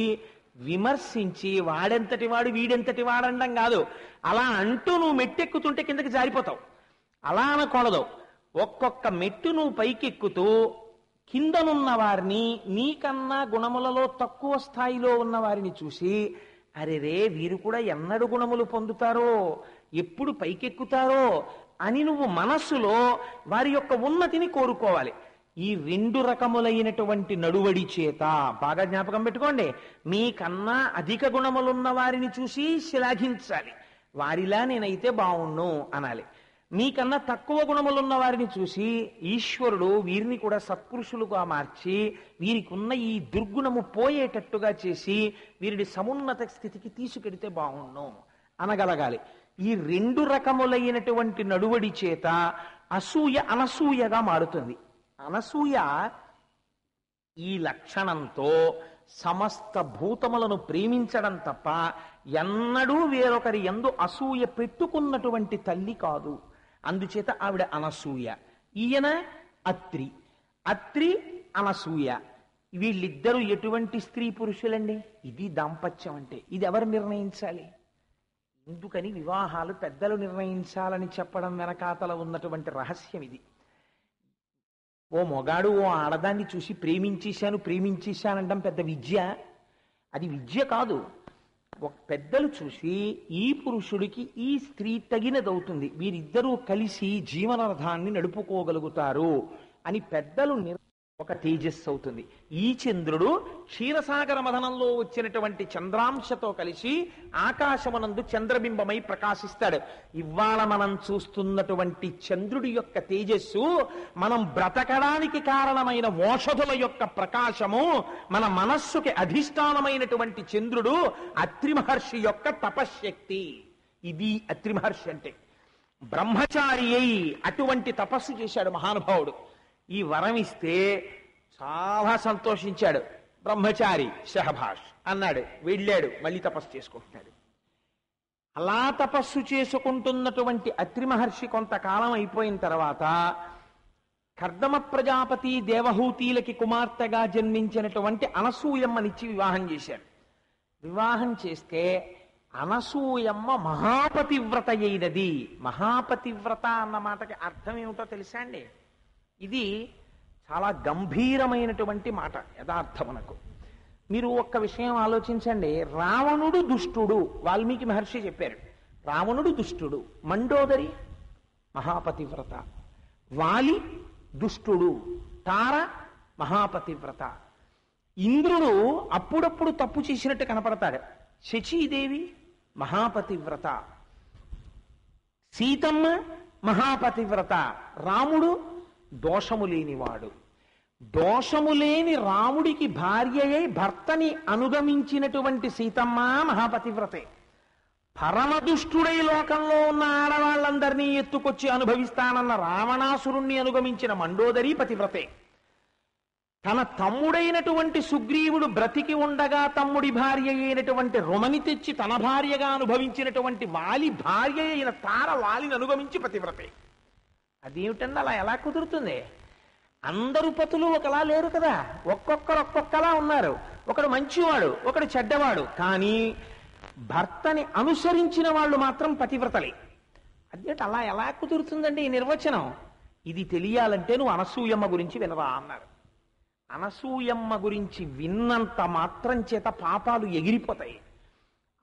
విమర్శించి వాడెంతటి వాడు వీడెంతటి వాడండం కాదు. అలా అంటూ నువ్వు మెట్టెక్కుతుంటే కిందకి జారిపోతావు. అలా అనకూడదు. ఒక్కొక్క మెట్టు నువ్వు పైకెక్కుతూ కిందనున్న వారిని, నీకన్నా గుణములలో తక్కువ స్థాయిలో ఉన్న వారిని చూసి అరే రే వీరు కూడా ఎన్నడు గుణములు పొందుతారో, ఎప్పుడు పైకెక్కుతారో అని నువ్వు మనస్సులో వారి యొక్క ఉన్నతిని కోరుకోవాలి. ఈ రెండు రకములైనటువంటి నడువడి చేత బాగా జ్ఞాపకం పెట్టుకోండి. మీకన్నా అధిక గుణములున్న వారిని చూసి శ్లాఘించాలి, వారిలా నేనైతే బావుణ్ణు అనాలి. మీకన్నా తక్కువ గుణములున్న వారిని చూసి ఈశ్వరుడు వీరిని కూడా సత్పురుషులుగా మార్చి వీరికి ఉన్న ఈ దుర్గుణము పోయేటట్టుగా చేసి వీరిని సమున్నత స్థితికి తీసుకెడితే బావుణ్ణు అనగలగాలి. ఈ రెండు రకములైనటువంటి నడువడి చేత అసూయ అనసూయగా మారుతుంది. అనసూయ ఈ లక్షణంతో సమస్త భూతములను ప్రేమించడం తప్ప ఎన్నడూ వేరొకరి యందు అసూయ పెట్టుకున్నటువంటి తల్లి కాదు. అందుచేత ఆవిడ అనసూయ. ఈయన అత్రి. అత్రి అనసూయ. వీళ్ళిద్దరూ ఎటువంటి స్త్రీ పురుషులండి? ఇది దాంపత్యం అంటే. ఇది ఎవరు నిర్ణయించాలి? ఎందుకని వివాహాలు పెద్దలు నిర్ణయించాలని చెప్పడం వెనకాతల ఉన్నటువంటి రహస్యం ఇది. ఓ మొగాడు ఓ ఆడదాన్ని చూసి ప్రేమించేశానంటాం పెద్ద విద్య. అది విద్య కాదు. ఒక పెద్దలు చూసి ఈ పురుషుడికి ఈ స్త్రీ తగినదవుతుంది, వీరిద్దరూ కలిసి జీవనరథాన్ని నడుపుకోగలుగుతారు అని పెద్దలు ఒక తేజస్సు అవుతుంది. ఈ చంద్రుడు క్షీరసాగర మథనంలో వచ్చినటువంటి చంద్రాంశతో కలిసి ఆకాశమనందు చంద్రబింబమై ప్రకాశిస్తాడు. ఇవాళ మనం చూస్తున్నటువంటి చంద్రుడి యొక్క తేజస్సు మనం బ్రతకడానికి కారణమైన ఓషధుల యొక్క ప్రకాశము, మన మనస్సుకి అధిష్టానమైనటువంటి చంద్రుడు అత్రి మహర్షి యొక్క తపశ్శక్తి. ఇది అత్రి మహర్షి అంటే. బ్రహ్మచారి అయి అటువంటి తపస్సు చేశాడు మహానుభావుడు. ఈ వరం ఇస్తే చాలా సంతోషించాడు. బ్రహ్మచారి శహభాష్ అన్నాడు, వెళ్ళాడు, మళ్ళీ తపస్సు చేసుకుంటున్నాడు. అలా తపస్సు చేసుకుంటున్నటువంటి అత్రి మహర్షి కొంతకాలం అయిపోయిన తర్వాత కర్దమ ప్రజాపతి దేవహూతిలకి కుమార్తెగా జన్మించినటువంటి అనసూయమ్మనిచ్చి వివాహం చేశాడు. వివాహం చేస్తే అనసూయమ్మ మహాపతివ్రత అయినది. మహాపతివ్రత అన్న మాటకి అర్థం ఏమిటో తెలుసా అండి? ఇది చాలా గంభీరమైనటువంటి మాట యథార్థమునకు. మీరు ఒక్క విషయం ఆలోచించండి. రావణుడు దుష్టుడు, వాల్మీకి మహర్షి చెప్పారు. రావణుడు దుష్టుడు, మండోదరి మహాపతివ్రత, వాలి దుష్టుడు, తార మహాపతివ్రత. ఇంద్రుడు అప్పుడప్పుడు తప్పు చేసినట్టు కనపడతాడు, శచీదేవి మహాపతివ్రత, సీతమ్మ మహాపతివ్రత, రాముడు దోషము లేనివాడు. దోషము లేని రాముడికి భార్యయై భర్తని అనుగమించినటువంటి సీతమ్మ మహాపతివ్రతే. పరమదుష్టుడై లోకంలో ఉన్న ఆడవాళ్ళందరినీ ఎత్తుకొచ్చి అనుభవిస్తానన్న రావణాసురుణ్ణి అనుగమించిన మండోదరి పతివ్రతే. తన తమ్ముడైనటువంటి సుగ్రీవుడు బ్రతికి ఉండగా తమ్ముడి భార్య అయినటువంటి రుమని తెచ్చి తన భార్యగా అనుభవించినటువంటి వాలి భార్య అయిన తార వాలిని అనుగమించి పతివ్రతే. అదేమిటండి అలా ఎలా కుదురుతుంది? అందరూ పతులు ఒకలా లేరు కదా, ఒక్కొక్కరు ఒక్కొక్కలా ఉన్నారు. ఒకడు మంచివాడు, ఒకడు చెడ్డవాడు, కానీ భర్తని అనుసరించిన వాళ్ళు మాత్రం పతివ్రతలే. అదేంటి అలా ఎలా కుదురుతుందండి ఈ నిర్వచనం? ఇది తెలియాలంటే నువ్వు అనసూయమ్మ గురించి వినరా అన్నారు. అనసూయమ్మ గురించి విన్నంత మాత్రం చేత పాపాలు ఎగిరిపోతాయి.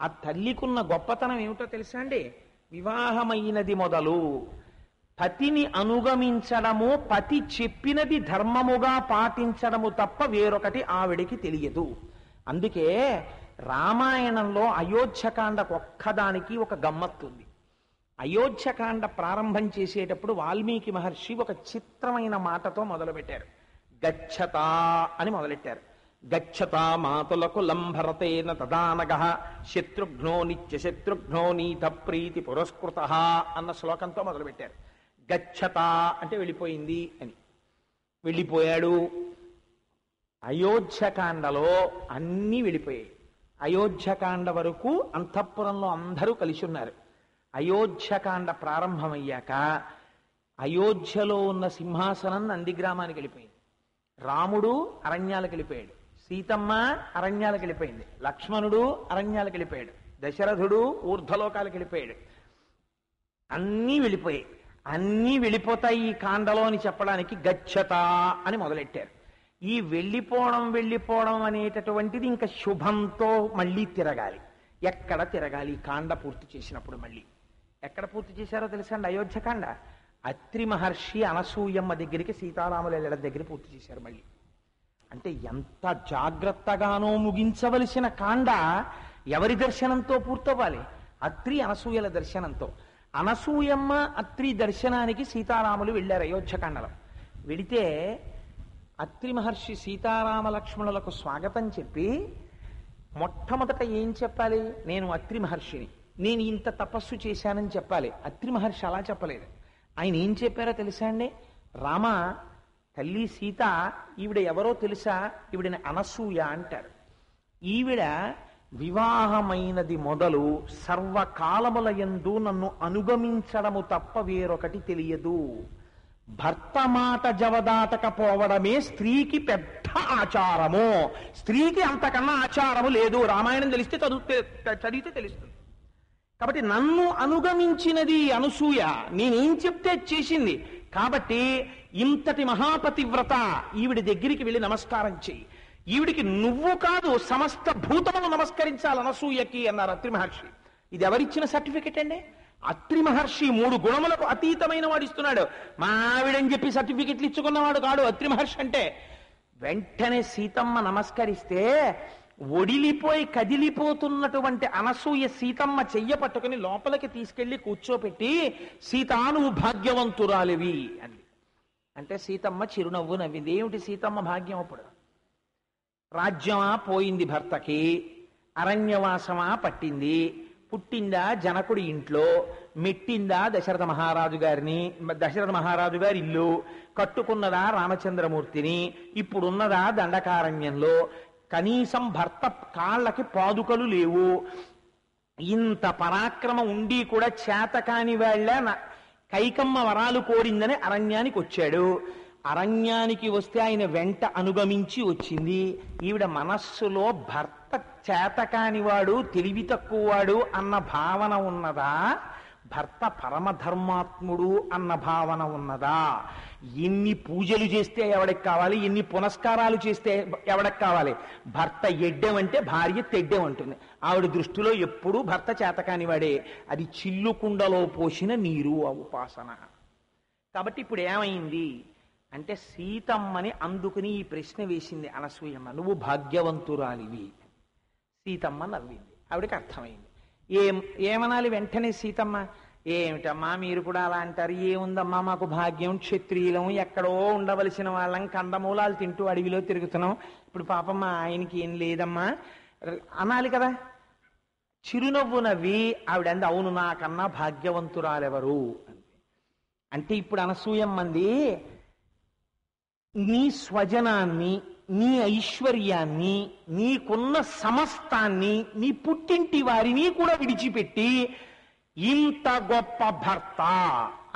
ఆ తల్లికున్న గొప్పతనం ఏమిటో తెలుసా అండి? వివాహమైనది మొదలు పతిని అనుగమించడము, పతి చెప్పినది ధర్మముగా పాటించడము తప్ప వేరొకటి ఆవిడికి తెలియదు. అందుకే రామాయణంలో అయోధ్యకాండకు ఒక్కదానికి ఒక గమ్మత్తుంది. అయోధ్యకాండ ప్రారంభం చేసేటప్పుడు వాల్మీకి మహర్షి ఒక చిత్రమైన మాటతో మొదలుపెట్టారు. గచ్చత అని మొదలెట్టారు. గచ్చత మాతులకు లంభరతేన తదానగ శత్రుఘ్నో నిత్య శత్రుఘ్నో నీత ప్రీతి పురస్కృత అన్న శ్లోకంతో మొదలుపెట్టారు. గచ్చత అంటే వెళ్ళిపోయింది అని. వెళ్ళిపోయాడు. అయోధ్యకాండలో అన్నీ వెళ్ళిపోయాయి. అయోధ్యకాండ వరకు అంతఃపురంలో అందరూ కలిసి ఉన్నారు. అయోధ్యకాండ ప్రారంభమయ్యాక అయోధ్యలో ఉన్న సింహాసనం నందిగ్రామానికి వెళ్ళిపోయింది. రాముడు అరణ్యాలకు వెళ్ళిపోయాడు, సీతమ్మ అరణ్యాలకు వెళ్ళిపోయింది, లక్ష్మణుడు అరణ్యాలకు వెళ్ళిపోయాడు, దశరథుడు ఊర్ధ్వలోకాలకు వెళ్ళిపోయాడు. అన్నీ వెళ్ళిపోయాయి. అన్నీ వెళ్ళిపోతాయి ఈ కాండలో అని చెప్పడానికి గచ్చత అని మొదలెట్టారు. ఈ వెళ్ళిపోవడం అనేటటువంటిది ఇంకా శుభంతో మళ్ళీ తిరగాలి. ఎక్కడ తిరగాలి కాండ పూర్తి చేసినప్పుడు మళ్ళీ ఎక్కడ పూర్తి చేశారో తెలుసా అండి? అయోధ్యకాండ అత్రి మహర్షి అనసూయమ్మ దగ్గరికి సీతారాముల వెళ్ళడం దగ్గర పూర్తి చేశారు మళ్ళీ. అంటే ఎంత జాగ్రత్తగానో ముగించవలసిన కాండ ఎవరి దర్శనంతో పూర్తవ్వాలి? అత్రి అనసూయల దర్శనంతో. అనసూయమ్మ అత్రి దర్శనానికి సీతారాములు వెళ్ళారు అయోధ్యకాండలో. వెడితే అత్రి మహర్షి సీతారామ లక్ష్మణులకు స్వాగతం చెప్పి మొట్టమొదట ఏం చెప్పాలి? నేను అత్రి మహర్షిని, నేను ఇంత తపస్సు చేశానని చెప్పాలి. అత్రి మహర్షి అలా చెప్పలేదు. ఆయన ఏం చెప్పారో తెలుసా అండి? రామ, తల్లి సీత, ఈవిడ ఎవరో తెలుసా? ఈవిడని అనసూయ అంటారు. ఈవిడ వివాహమైనది మొదలు సర్వకాలముల యందు నన్ను అనుగమించడము తప్ప వేరొకటి తెలియదు. భర్త మాట జవదాటకపోవడమే స్త్రీకి పెద్ద ఆచారము. స్త్రీకి అంతకన్నా ఆచారము లేదు. రామాయణం తెలిస్తే చదివితే తెలుస్తుంది. కాబట్టి నన్ను అనుగమించినది అనసూయ, నేనేం చెప్తే చేసింది. కాబట్టి ఇంతటి మహాపతివ్రత ఈవిడి దగ్గరికి వెళ్ళి నమస్కారం చెయ్యి. ఈవిడికి నువ్వు కాదు సమస్త భూతములు నమస్కరించాలి అనసూయకి అన్నారు అత్రి మహర్షి. ఇది ఎవరిచ్చిన సర్టిఫికెట్ అండి? అత్రి మహర్షి 3 గుణములకు అతీతమైన వాడు ఇస్తున్నాడు. మా ఆవిడని చెప్పి సర్టిఫికెట్లు ఇచ్చుకున్నవాడు కాడు అత్రి మహర్షి అంటే. వెంటనే సీతమ్మ నమస్కరిస్తే ఒడిలిపోయి కదిలిపోతున్నటువంటి అనసూయ సీతమ్మ చెయ్య పట్టుకుని లోపలికి తీసుకెళ్లి కూర్చోపెట్టి, సీతా నువ్వు భాగ్యవంతురాలివి అంది. అంటే సీతమ్మ చిరునవ్వు నవ్వింది. ఏమిటి సీతమ్మ భాగ్యం? అప్పుడు రాజ్యమా పోయింది భర్తకి, అరణ్యవాసమా పట్టింది, పుట్టిందా జనకుడి ఇంట్లో, మెట్టిందా దశరథ మహారాజు గారి ఇల్లు, కట్టుకున్నదా రామచంద్రమూర్తిని, ఇప్పుడున్నదా దండకారణ్యంలో, కనీసం భర్త కాళ్ళకి పాదుకలు లేవు. ఇంత పరాక్రమం ఉండి కూడా చేతకాని వాళ్ళ కైకమ్మ వరాలు కోరిందని అరణ్యానికి వచ్చాడు. అరణ్యానికి వస్తే ఆయన వెంట అనుగమించి వచ్చింది. ఈవిడ మనస్సులో భర్త చేతకానివాడు, తెలివి తక్కువవాడు అన్న భావన ఉన్నదా? భర్త పరమధర్మాత్ముడు అన్న భావన ఉన్నదా? ఎన్ని పూజలు చేస్తే ఎవడికి కావాలి, ఎన్ని పునస్కారాలు చేస్తే ఎవడికి కావాలి? భర్త ఎడ్డెం అంటే భార్య తెడ్డెం అంటుంది. ఆవిడ దృష్టిలో ఎప్పుడూ భర్త చేతకానివాడే. అది చిల్లుకుండలో పోసిన నీరు ఆ ఉపాసన. కాబట్టి ఇప్పుడు ఏమైంది అంటే సీతమ్మని అందుకుని ఈ ప్రశ్న వేసింది అనసూయమ్మ, నువ్వు భాగ్యవంతురాలివి. సీతమ్మ నవ్వింది. ఆవిడకి అర్థమైంది. ఏమనాలి వెంటనే సీతమ్మ? ఏమిటమ్మా మీరు కూడా అలా అంటారు? ఏముందమ్మా మాకు భాగ్యం, క్షత్రియులం, ఎక్కడో ఉండవలసిన వాళ్ళం, కందమూలాలు తింటూ అడవిలో తిరుగుతున్నాం. ఇప్పుడు పాపమ్మ ఆయనకి ఏం లేదమ్మా అనాలి కదా. చిరునవ్వు నవ్వి ఆవిడ అంది, అవును నాకన్నా భాగ్యవంతురాలెవరు అంటే ఇప్పుడు అనసూయమ్మంది, నీ స్వజనాన్ని, నీ ఐశ్వర్యాన్ని, నీకున్న సమస్తాన్ని, నీ పుట్టింటి వారిని కూడా విడిచిపెట్టి ఇంత గొప్ప భర్త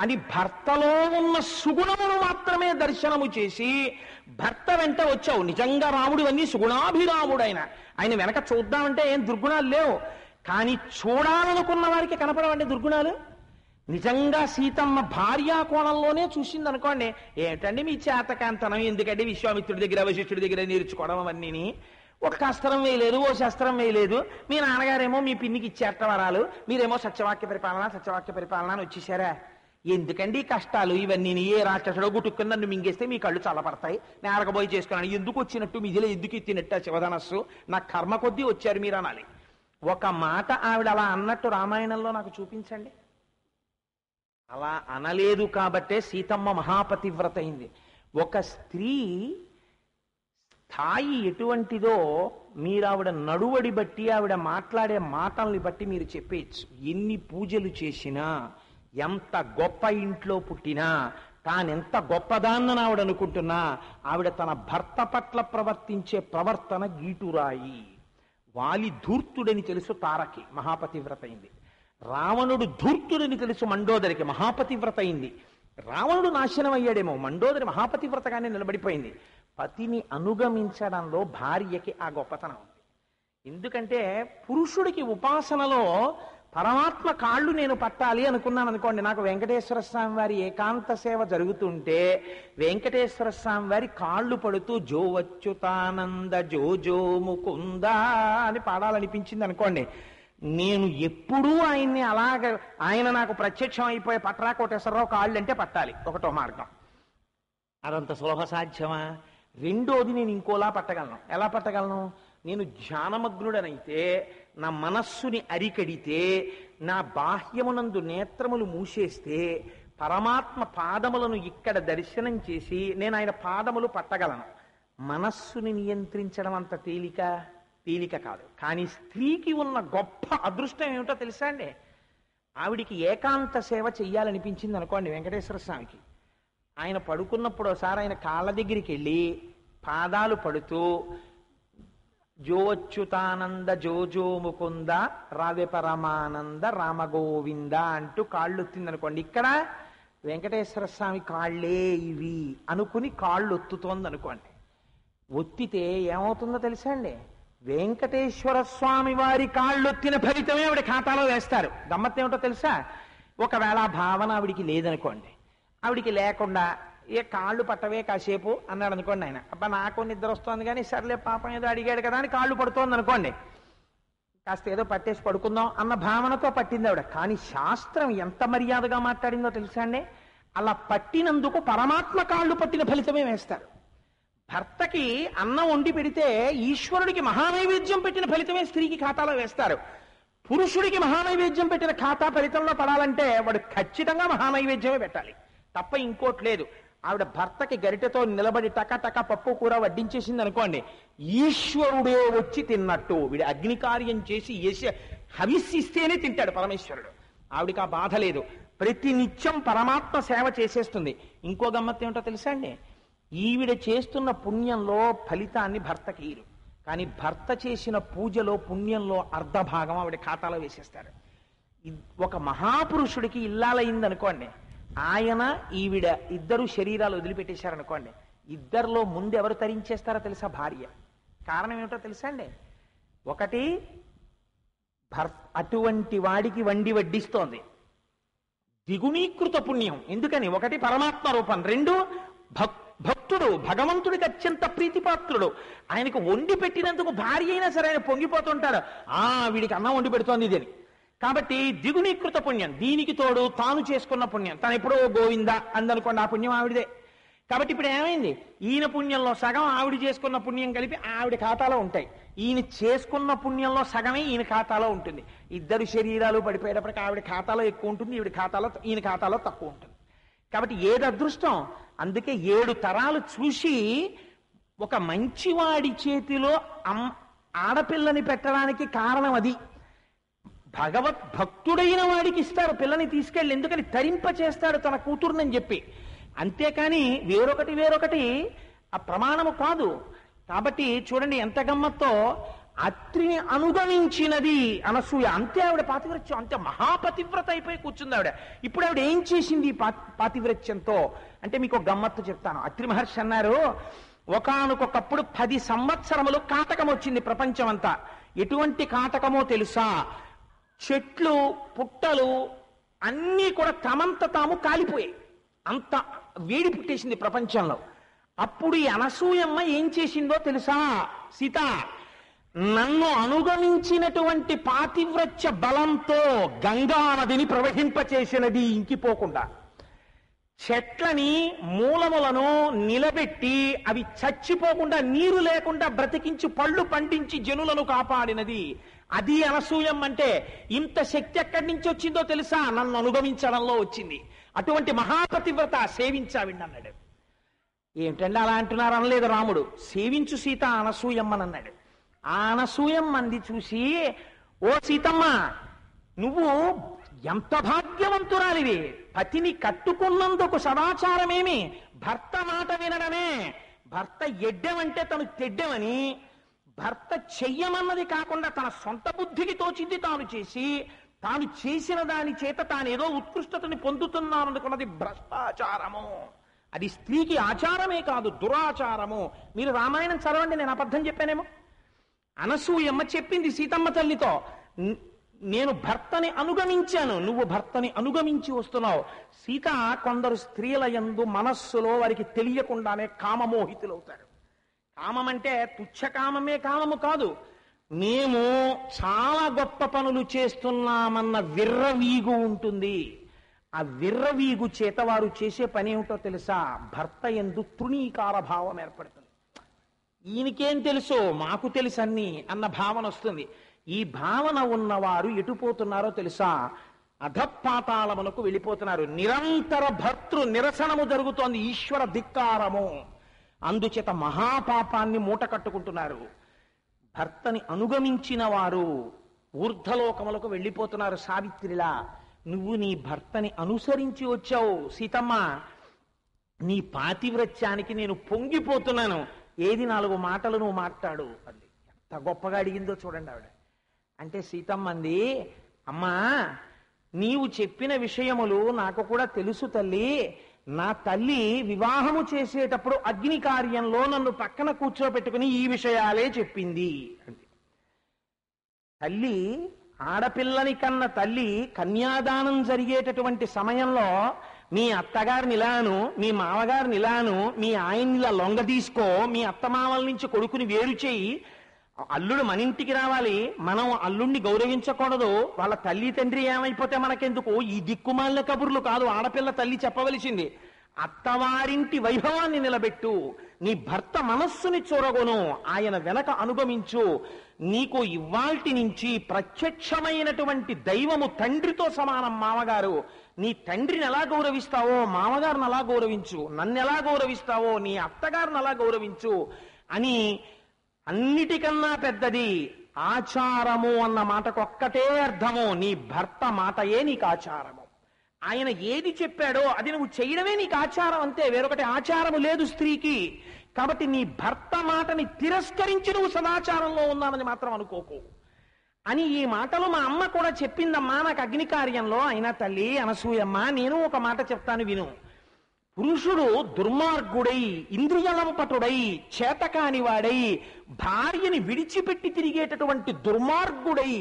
అని భర్తలో ఉన్న సుగుణమును మాత్రమే దర్శనము చేసి భర్త వెంట వచ్చావు. నిజంగా రాముడు అన్నీ సుగుణాభిరాముడైన ఆయన వెనక చూద్దామంటే ఏం దుర్గుణాలు లేవు. కానీ చూడాలనుకున్న వారికి కనపడవండి దుర్గుణాలు. నిజంగా సీతమ్మ భార్యా కోణంలోనే చూసింది అనుకోండి, ఏమిటండి మీ చేతకాంతనం, ఎందుకంటే విశ్వామిత్రుడి దగ్గర వశిష్ఠుడి దగ్గర నేర్చుకోవడం అవన్నీ, ఒక అస్త్రం వేయలేదు, ఓ శస్త్రం వేయలేదు, మీ నాన్నగారేమో మీ పిన్నికి ఇచ్చేట వరాలు, మీరేమో సత్యవాక్య పరిపాలన అని వచ్చేసారా? ఎందుకండి కష్టాలు ఇవన్నీ? ఏ రాక్షసుడో గుట్టుకుని నన్ను మింగేస్తే మీ కళ్ళు చల్లపడతాయి, నేను అరగబోయి చేసుకున్నాను, ఎందుకు వచ్చినట్టు మిదిలో ఎందుకు ఎత్తినట్టు శివధనస్సు, నా కర్మ కొద్దీ వచ్చారు మీరు అనాలి. ఒక మాట ఆవిడ అలా అన్నట్టు రామాయణంలో నాకు చూపించండి. అలా అనలేదు కాబట్టే సీతమ్మ మహాపతివ్రత అయింది. ఒక స్త్రీ స్థాయి ఎటువంటిదో మీరు ఆవిడ నడువడి బట్టి, ఆవిడ మాట్లాడే మాటల్ని బట్టి మీరు చెప్పేయచ్చు. ఎన్ని పూజలు చేసినా, ఎంత గొప్ప ఇంట్లో పుట్టినా, తానెంత గొప్పదాన్నని ఆవిడ అనుకుంటున్నా, ఆవిడ తన భర్త పట్ల ప్రవర్తించే ప్రవర్తన గీటురాయి. వాలి ధూర్తుడని తెలుసు తారకి, మహాపతివ్రత అయింది. రావణుడు ధూర్తుడని తెలుసు మండోదరికి, మహాపతివ్రత అయింది. రావణుడు నాశనం అయ్యాడేమో, మండోదరి మహాపతివ్రతగానే నిలబడిపోయింది. పతిని అనుగమించడంలో భార్యకి ఆ గొప్పతనం ఉంది. ఎందుకంటే పురుషుడికి ఉపాసనలో పరమాత్మ కాళ్ళు నేను పట్టాలి అనుకున్నాను అనుకోండి, నాకు వెంకటేశ్వర స్వామి వారి ఏకాంత సేవ జరుగుతుంటే వెంకటేశ్వర స్వామి వారి కాళ్ళు పడుతూ జో వచ్చుతానంద జో జో ముకుంద అని పాడాలనిపించింది అనుకోండి, నేను ఎప్పుడూ ఆయన్ని అలాగ ఆయన నాకు ప్రత్యక్షం అయిపోయే పట్రా కోటేశ్వరరావు కాళ్ళు అంటే పట్టాలి, ఒకటో మార్గం. అదంత సులభ సాధ్యమా? రెండోది, నేను ఇంకోలా పట్టగలను. ఎలా పట్టగలను? నేను ధ్యానమగ్నుడనైతే, నా మనస్సుని అరికడితే, నా బాహ్యమునందు నేత్రములు మూసేస్తే, పరమాత్మ పాదములను ఇక్కడ దర్శనం చేసి నేను ఆయన పాదములు పట్టగలను. మనస్సుని నియంత్రించడం అంత తేలిక కాదు. కానీ స్త్రీకి ఉన్న గొప్ప అదృష్టం ఏమిటో తెలుసా అండి? ఆవిడికి ఏకాంత సేవ చెయ్యాలనిపించింది అనుకోండి వెంకటేశ్వర స్వామికి. ఆయన పడుకున్నప్పుడు ఒకసారి ఆయన కాళ్ళ దగ్గరికి వెళ్ళి పాదాలు పడుతూ జో అచ్యుతానంద జోజో ముకుంద రావే పరమానంద రామగోవింద అంటూ కాళ్ళు ఒత్తిందనుకోండి. ఇక్కడ వెంకటేశ్వర స్వామి కాళ్ళే ఇవి అనుకుని కాళ్ళు ఒత్తుతోంది అనుకోండి. ఒత్తితే ఏమవుతుందో తెలుసా అండి? వెంకటేశ్వర స్వామి వారి కాళ్ళొత్తిన ఫలితమే ఆవిడ ఖాతాలో వేస్తారు. గమ్మత్తు ఏమిటో తెలుసా? ఒకవేళ భావన ఆవిడికి లేదనుకోండి, ఆవిడికి లేకుండా ఏ కాళ్ళు పట్టవే కాసేపు అన్నాడు అనుకోండి ఆయన, అబ్బా నాకు నిద్ర వస్తుంది కానీ సర్లే పాపం ఏదో అడిగాడు కదా అని కాళ్ళు పడుతోంది అనుకోండి, కాస్త ఏదో పట్టేసి పడుకుందాం అన్న భావనతో పట్టింది ఆవిడ. కానీ శాస్త్రం ఎంత మర్యాదగా మాట్లాడిందో తెలుసా అండి? అలా పట్టినందుకు పరమాత్మ కాళ్ళు పట్టిన ఫలితమే వేస్తారు. భర్తకి అన్నం వండి పెడితే ఈశ్వరుడికి మహానైవేద్యం పెట్టిన ఫలితమే స్త్రీకి ఖాతాలో వేస్తారు. పురుషుడికి మహానైవేద్యం పెట్టిన ఖాతా ఫలితంలో పడాలంటే వాడు ఖచ్చితంగా మహానైవేద్యమే పెట్టాలి, తప్ప ఇంకోటి లేదు. ఆవిడ భర్తకి గరిటెతో నిలబడి టక పప్పు కూర వడ్డించేసింది అనుకోండి, ఈశ్వరుడే వచ్చి తిన్నట్టు. వీడు అగ్నికార్యం చేసి హవిస్సిస్తేనే తింటాడు పరమేశ్వరుడు. ఆవిడికి ఆ బాధ లేదు, ప్రతి నిత్యం పరమాత్మ సేవ చేసేస్తుంది. ఇంకో గమ్మత్తు ఏమిటో తెలుసా అండి? ఈవిడ చేస్తున్న పుణ్యంలో ఫలితాన్ని భర్తకి ఇరు, కానీ భర్త చేసిన పూజలో పుణ్యంలో అర్ధభాగం ఆవిడ ఖాతాలో వేసేస్తారు. ఒక మహాపురుషుడికి ఇల్లాలయ్యిందనుకోండి, ఆయన ఈవిడ ఇద్దరు శరీరాలు వదిలిపెట్టేశారనుకోండి, ఇద్దరిలో ముందు ఎవరు తరించేస్తారో తెలుసా? భార్య. కారణం ఏమిటో తెలుసా అండి? ఒకటి, అటువంటి వాడికి వండి వడ్డిస్తోంది, ద్విగుణీకృత పుణ్యం. ఎందుకని? ఒకటి పరమాత్మ రూపం, రెండు భక్తుడు, భగవంతుడికి అత్యంత ప్రీతిపాత్రుడు. ఆయనకు వండి పెట్టినందుకు భార్య అయినా సరే ఆయన పొంగిపోతుంటాడు, వీడికి అన్నం వండి పెడుతోంది ఇది అని. కాబట్టి ద్విగుణీకృత పుణ్యం. దీనికి తోడు తాను చేసుకున్న పుణ్యం, తను ఎప్పుడో గోవింద అందనుకోండి, ఆ పుణ్యం ఆవిడదే. కాబట్టి ఇప్పుడు ఏమైంది? ఈయన పుణ్యంలో సగం ఆవిడ చేసుకున్న పుణ్యం కలిపి ఆవిడ ఖాతాలో ఉంటాయి, ఈయన చేసుకున్న పుణ్యంలో సగమే ఈయన ఖాతాలో ఉంటుంది. ఇద్దరు శరీరాలు పడిపోయేటప్పటికి ఆవిడ ఖాతాలో ఎక్కువ ఉంటుంది, ఈయన ఖాతాలో తక్కువ ఉంటుంది. కాబట్టి ఏది అదృష్టం? అందుకే 7 తరాలు చూసి ఒక మంచివాడి చేతిలో ఆడపిల్లని పెట్టడానికి కారణం అది. భక్తుడైన వాడికి ఇస్తారు పిల్లని తీసుకెళ్ళి, ఎందుకని తరింప చేస్తాడు తన కూతురునని చెప్పి. అంతేకాని వేరొకటి ఆ ప్రమాణము కాదు. కాబట్టి చూడండి ఎంత గమ్మత్తో, అత్రిని అనుగమించినది అనసూయ. అంతే ఆవిడ పాతివ్రత్యం, అంతే మహాపతివ్రత అయిపోయి కూర్చుంది ఆవిడ. ఇప్పుడు ఆవిడ ఏం చేసింది పాతివ్రత్యంతో అంటే మీకు ఒక గమ్మత్తు చెప్తాను. అత్రి మహర్షి అన్నారు, ఒకానొకప్పుడు 10 సంవత్సరములు కాటకం వచ్చింది ప్రపంచం అంతా. ఎటువంటి కాటకమో తెలుసా? చెట్లు పుట్టలు అన్నీ కూడా తమంత తాము కాలిపోయాయి, అంత వేడి పుట్టేసింది ప్రపంచంలో. అప్పుడు ఈ అనసూయమ్మ ఏం చేసిందో తెలుసా? సీత, నన్ను అనుగమించినటువంటి పాతివ్రత్య బలంతో గంగా నదిని ప్రవహింపచేసినది ఇంకిపోకుండా. చెట్లని మూలములను నిలబెట్టి అవి చచ్చిపోకుండా నీరు లేకుండా బ్రతికించి పళ్ళు పండించి జనులను కాపాడినది అది అనసూయం. అంటే ఇంత శక్తి ఎక్కడి నుంచి వచ్చిందో తెలుసా? నన్ను అనుగమించడంలో వచ్చింది. అటువంటి మహాపతివ్రత సేవించావిండి అన్నాడు. ఏమిటండి అలా అంటున్నారు? అనలేదు రాముడు. సేవించు సీత అనసూయమ్మనన్నాడు. ఆ అనసూయమ్మంది చూసి, ఓ సీతమ్మ, నువ్వు ఎంత భాగ్యవంతురాలివి, పతిని కట్టుకున్నందుకు సదాచారమేమి, భర్త మాట వినడమే. భర్త ఎడ్డెమంటే తను తెడ్డెమని, భర్త చెయ్యమన్నది కాకుండా తన సొంత బుద్ధికి తోచింది తాను చేసి, తాను చేసిన దాని చేత తానేదో ఉత్కృష్టతని పొందుతున్నారనుకున్నది భ్రష్టాచారము. అది స్త్రీకి ఆచారమే కాదు, దురాచారము. మీరు రామాయణం చదవండి, నేను అబద్ధం చెప్పానేమో. అనసూయమ్మ చెప్పింది సీతమ్మ తల్లితో, నేను భర్తని అనుగమించాను, నువ్వు భర్తని అనుగమించి వస్తున్నావు. సీత, కొందరు స్త్రీల యందు మనస్సులో వారికి తెలియకుండానే కామమోహితులవుతారు. కామం అంటే తుచ్చ కామమే కామము కాదు. మేము చాలా గొప్ప పనులు చేస్తున్నామన్న విర్రవీగు ఉంటుంది. ఆ విర్రవీగు చేత వారు చేసే పని ఏమిటో తెలుసా? భర్త యందు తృణీకార భావం ఏర్పడుతుంది. ఈయనకేం తెలుసో మాకు తెలుసన్ని అన్న భావన వస్తుంది. ఈ భావన ఉన్నవారు ఎటుపోతున్నారో తెలుసా? అధపాతాళమునకు వెళ్ళిపోతున్నారు. నిరంతర భర్తృ నిరసనము జరుగుతోంది, ఈశ్వర ధిక్కారము. అందుచేత మహాపాపాన్ని మూట కట్టుకుంటున్నారు. భర్తని అనుగమించిన వారు ఊర్ధ్వలోకములకు వెళ్ళిపోతున్నారు. సావిత్రిలా నువ్వు నీ భర్తని అనుసరించి వచ్చావు సీతమ్మ, నీ పాతివ్రత్యానికి నేను పొంగిపోతున్నాను, ఏది 4 మాటలు నువ్వు మాట్లాడు అంది. ఎంత గొప్పగా అడిగిందో చూడండి ఆవిడ. అంటే సీతమ్మ అంది, అమ్మా నీవు చెప్పిన విషయములు నాకు కూడా తెలుసు తల్లి. నా తల్లి వివాహము చేసేటప్పుడు అగ్ని కార్యంలో నన్ను పక్కన కూర్చోబెట్టుకుని ఈ విషయాలే చెప్పింది అంది. తల్లి, ఆడపిల్లని కన్న తల్లి కన్యాదానం జరిగేటటువంటి సమయంలో మీ అత్తగారిని ఇలాను, మీ మామగారిని ఇలాను, మీ ఆయన్ని ఇలా లొంగ తీసుకో, మీ అత్తమామల నుంచి కొడుకుని వేరు చేయి, అల్లుడు మన ఇంటికి రావాలి, మనం అల్లుడిని గౌరవించకూడదు, వాళ్ళ తల్లి తండ్రి ఏమైపోతే మనకెందుకు, ఈ దిక్కుమాలిన కబుర్లు కాదు ఆడపిల్ల తల్లి చెప్పవలసింది. అత్తవారింటి వైభవాన్ని నిలబెట్టు, నీ భర్త మనస్సుని చూరగొను, ఆయన వెనక అనుగమించు. నీకు ఇవాల్టి నుంచి ప్రత్యక్షమైనటువంటి దైవము తండ్రితో సమానం మామగారు. నీ తండ్రిని ఎలా గౌరవిస్తావో మామగారిని అలా గౌరవించు, నన్ను ఎలా గౌరవిస్తావో నీ అత్తగారిని అలా గౌరవించు అని. అన్నిటికన్నా పెద్దది ఆచారము అన్న మాటకొక్కటే అర్థము. నీ భర్త మాటయే నీకు ఆచారము. ఆయన ఏది చెప్పాడో అది నువ్వు చేయడమే నీకు ఆచారం, అంతే, వేరొకటి ఆచారము లేదు స్త్రీకి. కాబట్టి నీ భర్త మాటని తిరస్కరించి నువ్వు సదాచారంలో ఉన్నానని మాత్రం అనుకోకు అని ఈ మాటలు మా అమ్మ కూడా చెప్పిందమ్మా నాకు అగ్ని కార్యంలో. అయినా తల్లి అనసూయమ్మ, నేను ఒక మాట చెప్తాను విను. పురుషుడు దుర్మార్గుడై, ఇంద్రియలంపటుడై, చేతకానివాడై, భార్యని విడిచిపెట్టి తిరిగేటటువంటి దుర్మార్గుడై,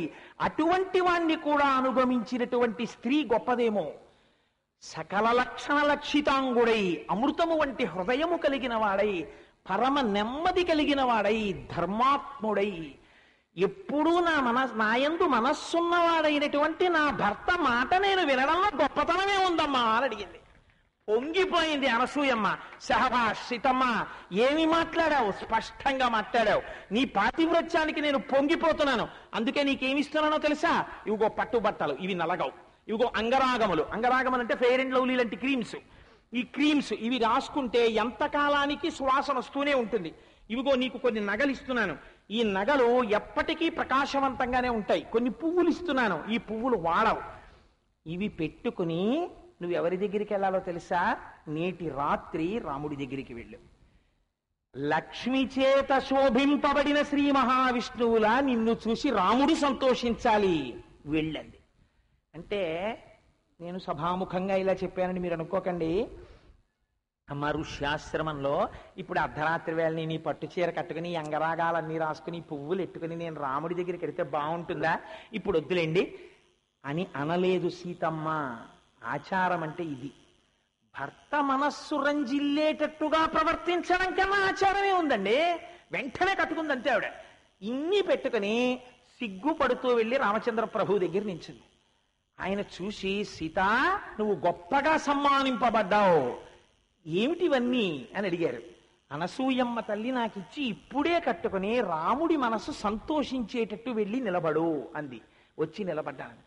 అటువంటి వాణ్ణి కూడా అనుగమించినటువంటి స్త్రీ గొప్పదేమో. సకల లక్షణ లక్షితాంగుడై, అమృతము వంటి హృదయము కలిగిన వాడై, పరమ నెమ్మది కలిగిన వాడై, ధర్మాత్ముడై, ఎప్పుడూ నాయందు మనస్సున్నవాడైనటువంటి నా భర్త మాట నేను వినడంలో గొప్పతనమే ఉందమ్మా అని అడిగింది. పొంగిపోయింది అనసూయమ్మ. శహబాష్ సీతమ్మ, ఏమి మాట్లాడావు, స్పష్టంగా మాట్లాడావు. నీ పాతివ్రత్యానికి నేను పొంగిపోతున్నాను. అందుకే నీకేమిస్తున్నానో తెలుసా? ఇవిగో పట్టుబట్టలు, ఇవి నలగవు. ఇవిగో అంగరాగములు, అంగరాగములు అంటే ఫెయిర్ అండ్ లవ్లీ లాంటి క్రీమ్స్. ఈ క్రీమ్స్ ఇవి రాసుకుంటే ఎంతకాలానికి సువాసన వస్తూనే ఉంటుంది. ఇవిగో నీకు కొన్ని నగలు ఇస్తున్నాను, ఈ నగలు ఎప్పటికీ ప్రకాశవంతంగానే ఉంటాయి. కొన్ని పువ్వులు ఇస్తున్నాను, ఈ పువ్వులు వాడవు. ఇవి పెట్టుకుని నువ్వు ఎవరి దగ్గరికి వెళ్ళాలో తెలుసా? నేటి రాత్రి రాముడి దగ్గరికి వెళ్ళు. లక్ష్మి చేత శోభింపబడిన శ్రీ మహావిష్ణువులా నిన్ను చూసి రాముడు సంతోషించాలి, వెళ్ళండి. అంటే నేను సభాముఖంగా ఇలా చెప్పానని మీరు అనుకోకండి. అమ్మ ఋష్యాశ్రమంలో ఇప్పుడు అర్ధరాత్రి వేళని నీ పట్టు చీర కట్టుకుని అంగరాగాలన్నీ రాసుకుని పువ్వులు ఎట్టుకుని నేను రాముడి దగ్గరికి వెళితే బాగుంటుందా, ఇప్పుడు వద్దులేండి అని అనలేదు సీతమ్మ. ఆచారం అంటే ఇది. భర్త మనస్సు రంజిల్లేటట్టుగా ప్రవర్తించడం కన్నా ఆచారమే ఉందండి. వెంటనే కట్టుకుందంతే ఆవిడ. ఇన్ని పెట్టుకుని సిగ్గుపడుతూ వెళ్ళి రామచంద్ర ప్రభు దగ్గర నించింది. ఆయన చూసి, సీత నువ్వు గొప్పగా సమ్మానింపబడ్డావు, ఏమిటివన్నీ అని అడిగారు. అనసూయమ్మ తల్లి నాకిచ్చి ఇప్పుడే కట్టుకుని రాముడి మనస్సు సంతోషించేటట్టు వెళ్ళి నిలబడు అంది. వచ్చి నిలబడ్డాను.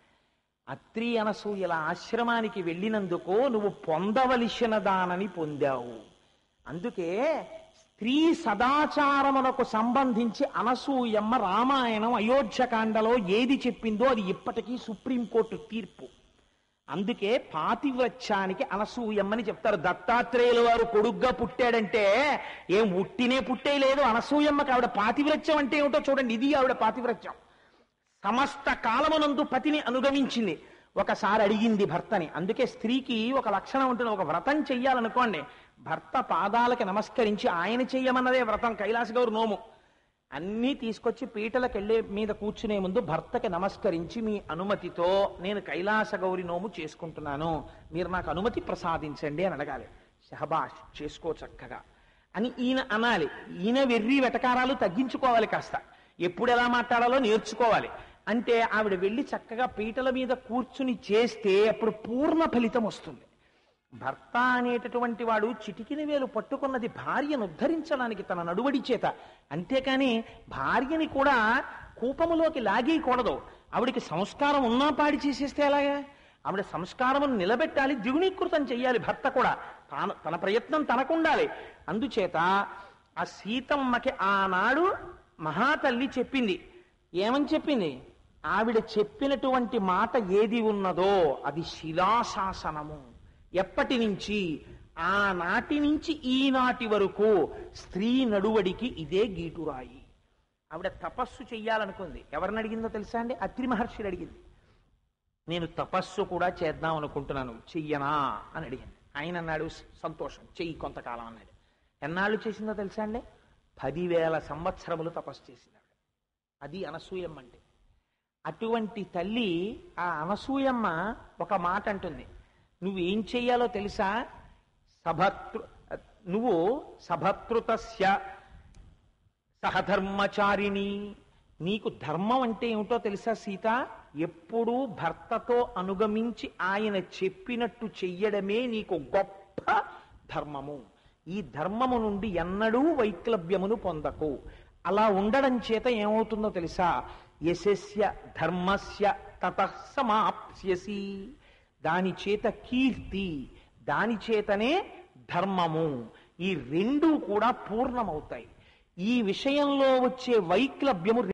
అత్రి అనసూయల ఆశ్రమానికి వెళ్ళినందుకు నువ్వు పొందవలసిన దానని పొందావు. అందుకే స్త్రీ సదాచారమునకు సంబంధించి అనసూయమ్మ రామాయణం అయోధ్యకాండలో ఏది చెప్పిందో అది ఇప్పటికీ సుప్రీంకోర్టు తీర్పు. అందుకే పాతివ్రత్యానికి అనసూయమ్మని చెప్తారు. దత్తాత్రేయుల వారు కొడుగ్గా పుట్టాడంటే ఏం ఉట్టినే పుట్టేయలేదు. అనసూయమ్మకి ఆవిడ పాతివ్రత్యం అంటే ఏమిటో చూడండి. ఇది ఆవిడ పాతివ్రత్యం. సమస్త కాలమునందు పతిని అనుగమించింది. ఒకసారి అడిగింది భర్తని. అందుకే స్త్రీకి ఒక లక్షణం ఉంటుంది. ఒక వ్రతం చెయ్యాలనుకోండి, భర్త పాదాలకి నమస్కరించి ఆయన చెయ్యమన్నదే వ్రతం. కైలాస గౌరి నోము అన్నీ తీసుకొచ్చి పీటలకు వెళ్ళే మీద కూర్చునే ముందు భర్తకి నమస్కరించి, మీ అనుమతితో నేను కైలాస గౌరి నోము చేసుకుంటున్నాను, మీరు నాకు అనుమతి ప్రసాదించండి అని అడగాలి. షహబాష్ చేసుకో చక్కగా అని ఈయన అనాలి. ఈయన వెర్రి వెటకారాలు తగ్గించుకోవాలి కాస్త. ఎప్పుడు ఎలా మాట్లాడాలో నేర్చుకోవాలి. అంటే ఆవిడ వెళ్ళి చక్కగా పీటల మీద కూర్చుని చేస్తే అప్పుడు పూర్ణ ఫలితం వస్తుంది. భర్త అనేటటువంటి వాడు చిటికిన వేలు పట్టుకున్నది భార్యను ఉద్ధరించడానికి తన నడువడి చేత, అంతేకాని భార్యని కూడా కూపములోకి లాగేయకూడదు. ఆవిడికి సంస్కారం ఉన్నా పాడి చేసేస్తే ఎలాగా? ఆవిడ సంస్కారమును నిలబెట్టాలి, ద్విగుణీకృతం చెయ్యాలి. భర్త కూడా తన ప్రయత్నం తనకుండాలి. అందుచేత ఆ సీతమ్మకి ఆనాడు మహాతల్లి చెప్పింది. ఏమని చెప్పింది? ఆవిడ చెప్పినటువంటి మాట ఏది ఉన్నదో అది శిలాశాసనము. ఎప్పటి నుంచి? ఆనాటి నుంచి ఈనాటి వరకు స్త్రీ నడువడికి ఇదే గీటురాయి. ఆవిడ తపస్సు చెయ్యాలనుకుంది. ఎవరిని అడిగిందో తెలుసా అండి? అత్రి మహర్షిని అడిగింది. నేను తపస్సు కూడా చేద్దాం అనుకుంటున్నాను, చెయ్యనా అని అడిగింది. ఆయన అన్నాడు, సంతోషం, చెయ్యి కొంతకాలం అన్నాడు. ఎన్నాళ్ళు చేసిందో తెలుసా అండి? 10,000 సంవత్సరములు తపస్సు చేసినాడు. అది అనసూయమ్మ అంటే. అటువంటి తల్లి ఆ అనసూయమ్మ ఒక మాట అంటుంది. నువ్వేం చెయ్యాలో తెలుసా? నువ్వు సభతృతస్య సహధర్మచారిణి. నీకు ధర్మం అంటే ఏమిటో తెలుసా సీత? ఎప్పుడూ భర్తతో అనుగమించి ఆయన చెప్పినట్టు చెయ్యడమే నీకు గొప్ప ధర్మము. ఈ ధర్మము నుండి ఎన్నడూ వైక్లభ్యమును పొందకు. అలా ఉండడం చేత ఏమవుతుందో తెలుసా? యశస్య ధర్మస్య తతః సమాప్స్యసి. దాని చేత కీర్తి, దాని చేతనే ధర్మము, ఈ రెండూ కూడా పూర్ణమవుతాయి. ఈ విషయంలో వచ్చే వైక్లభ్యము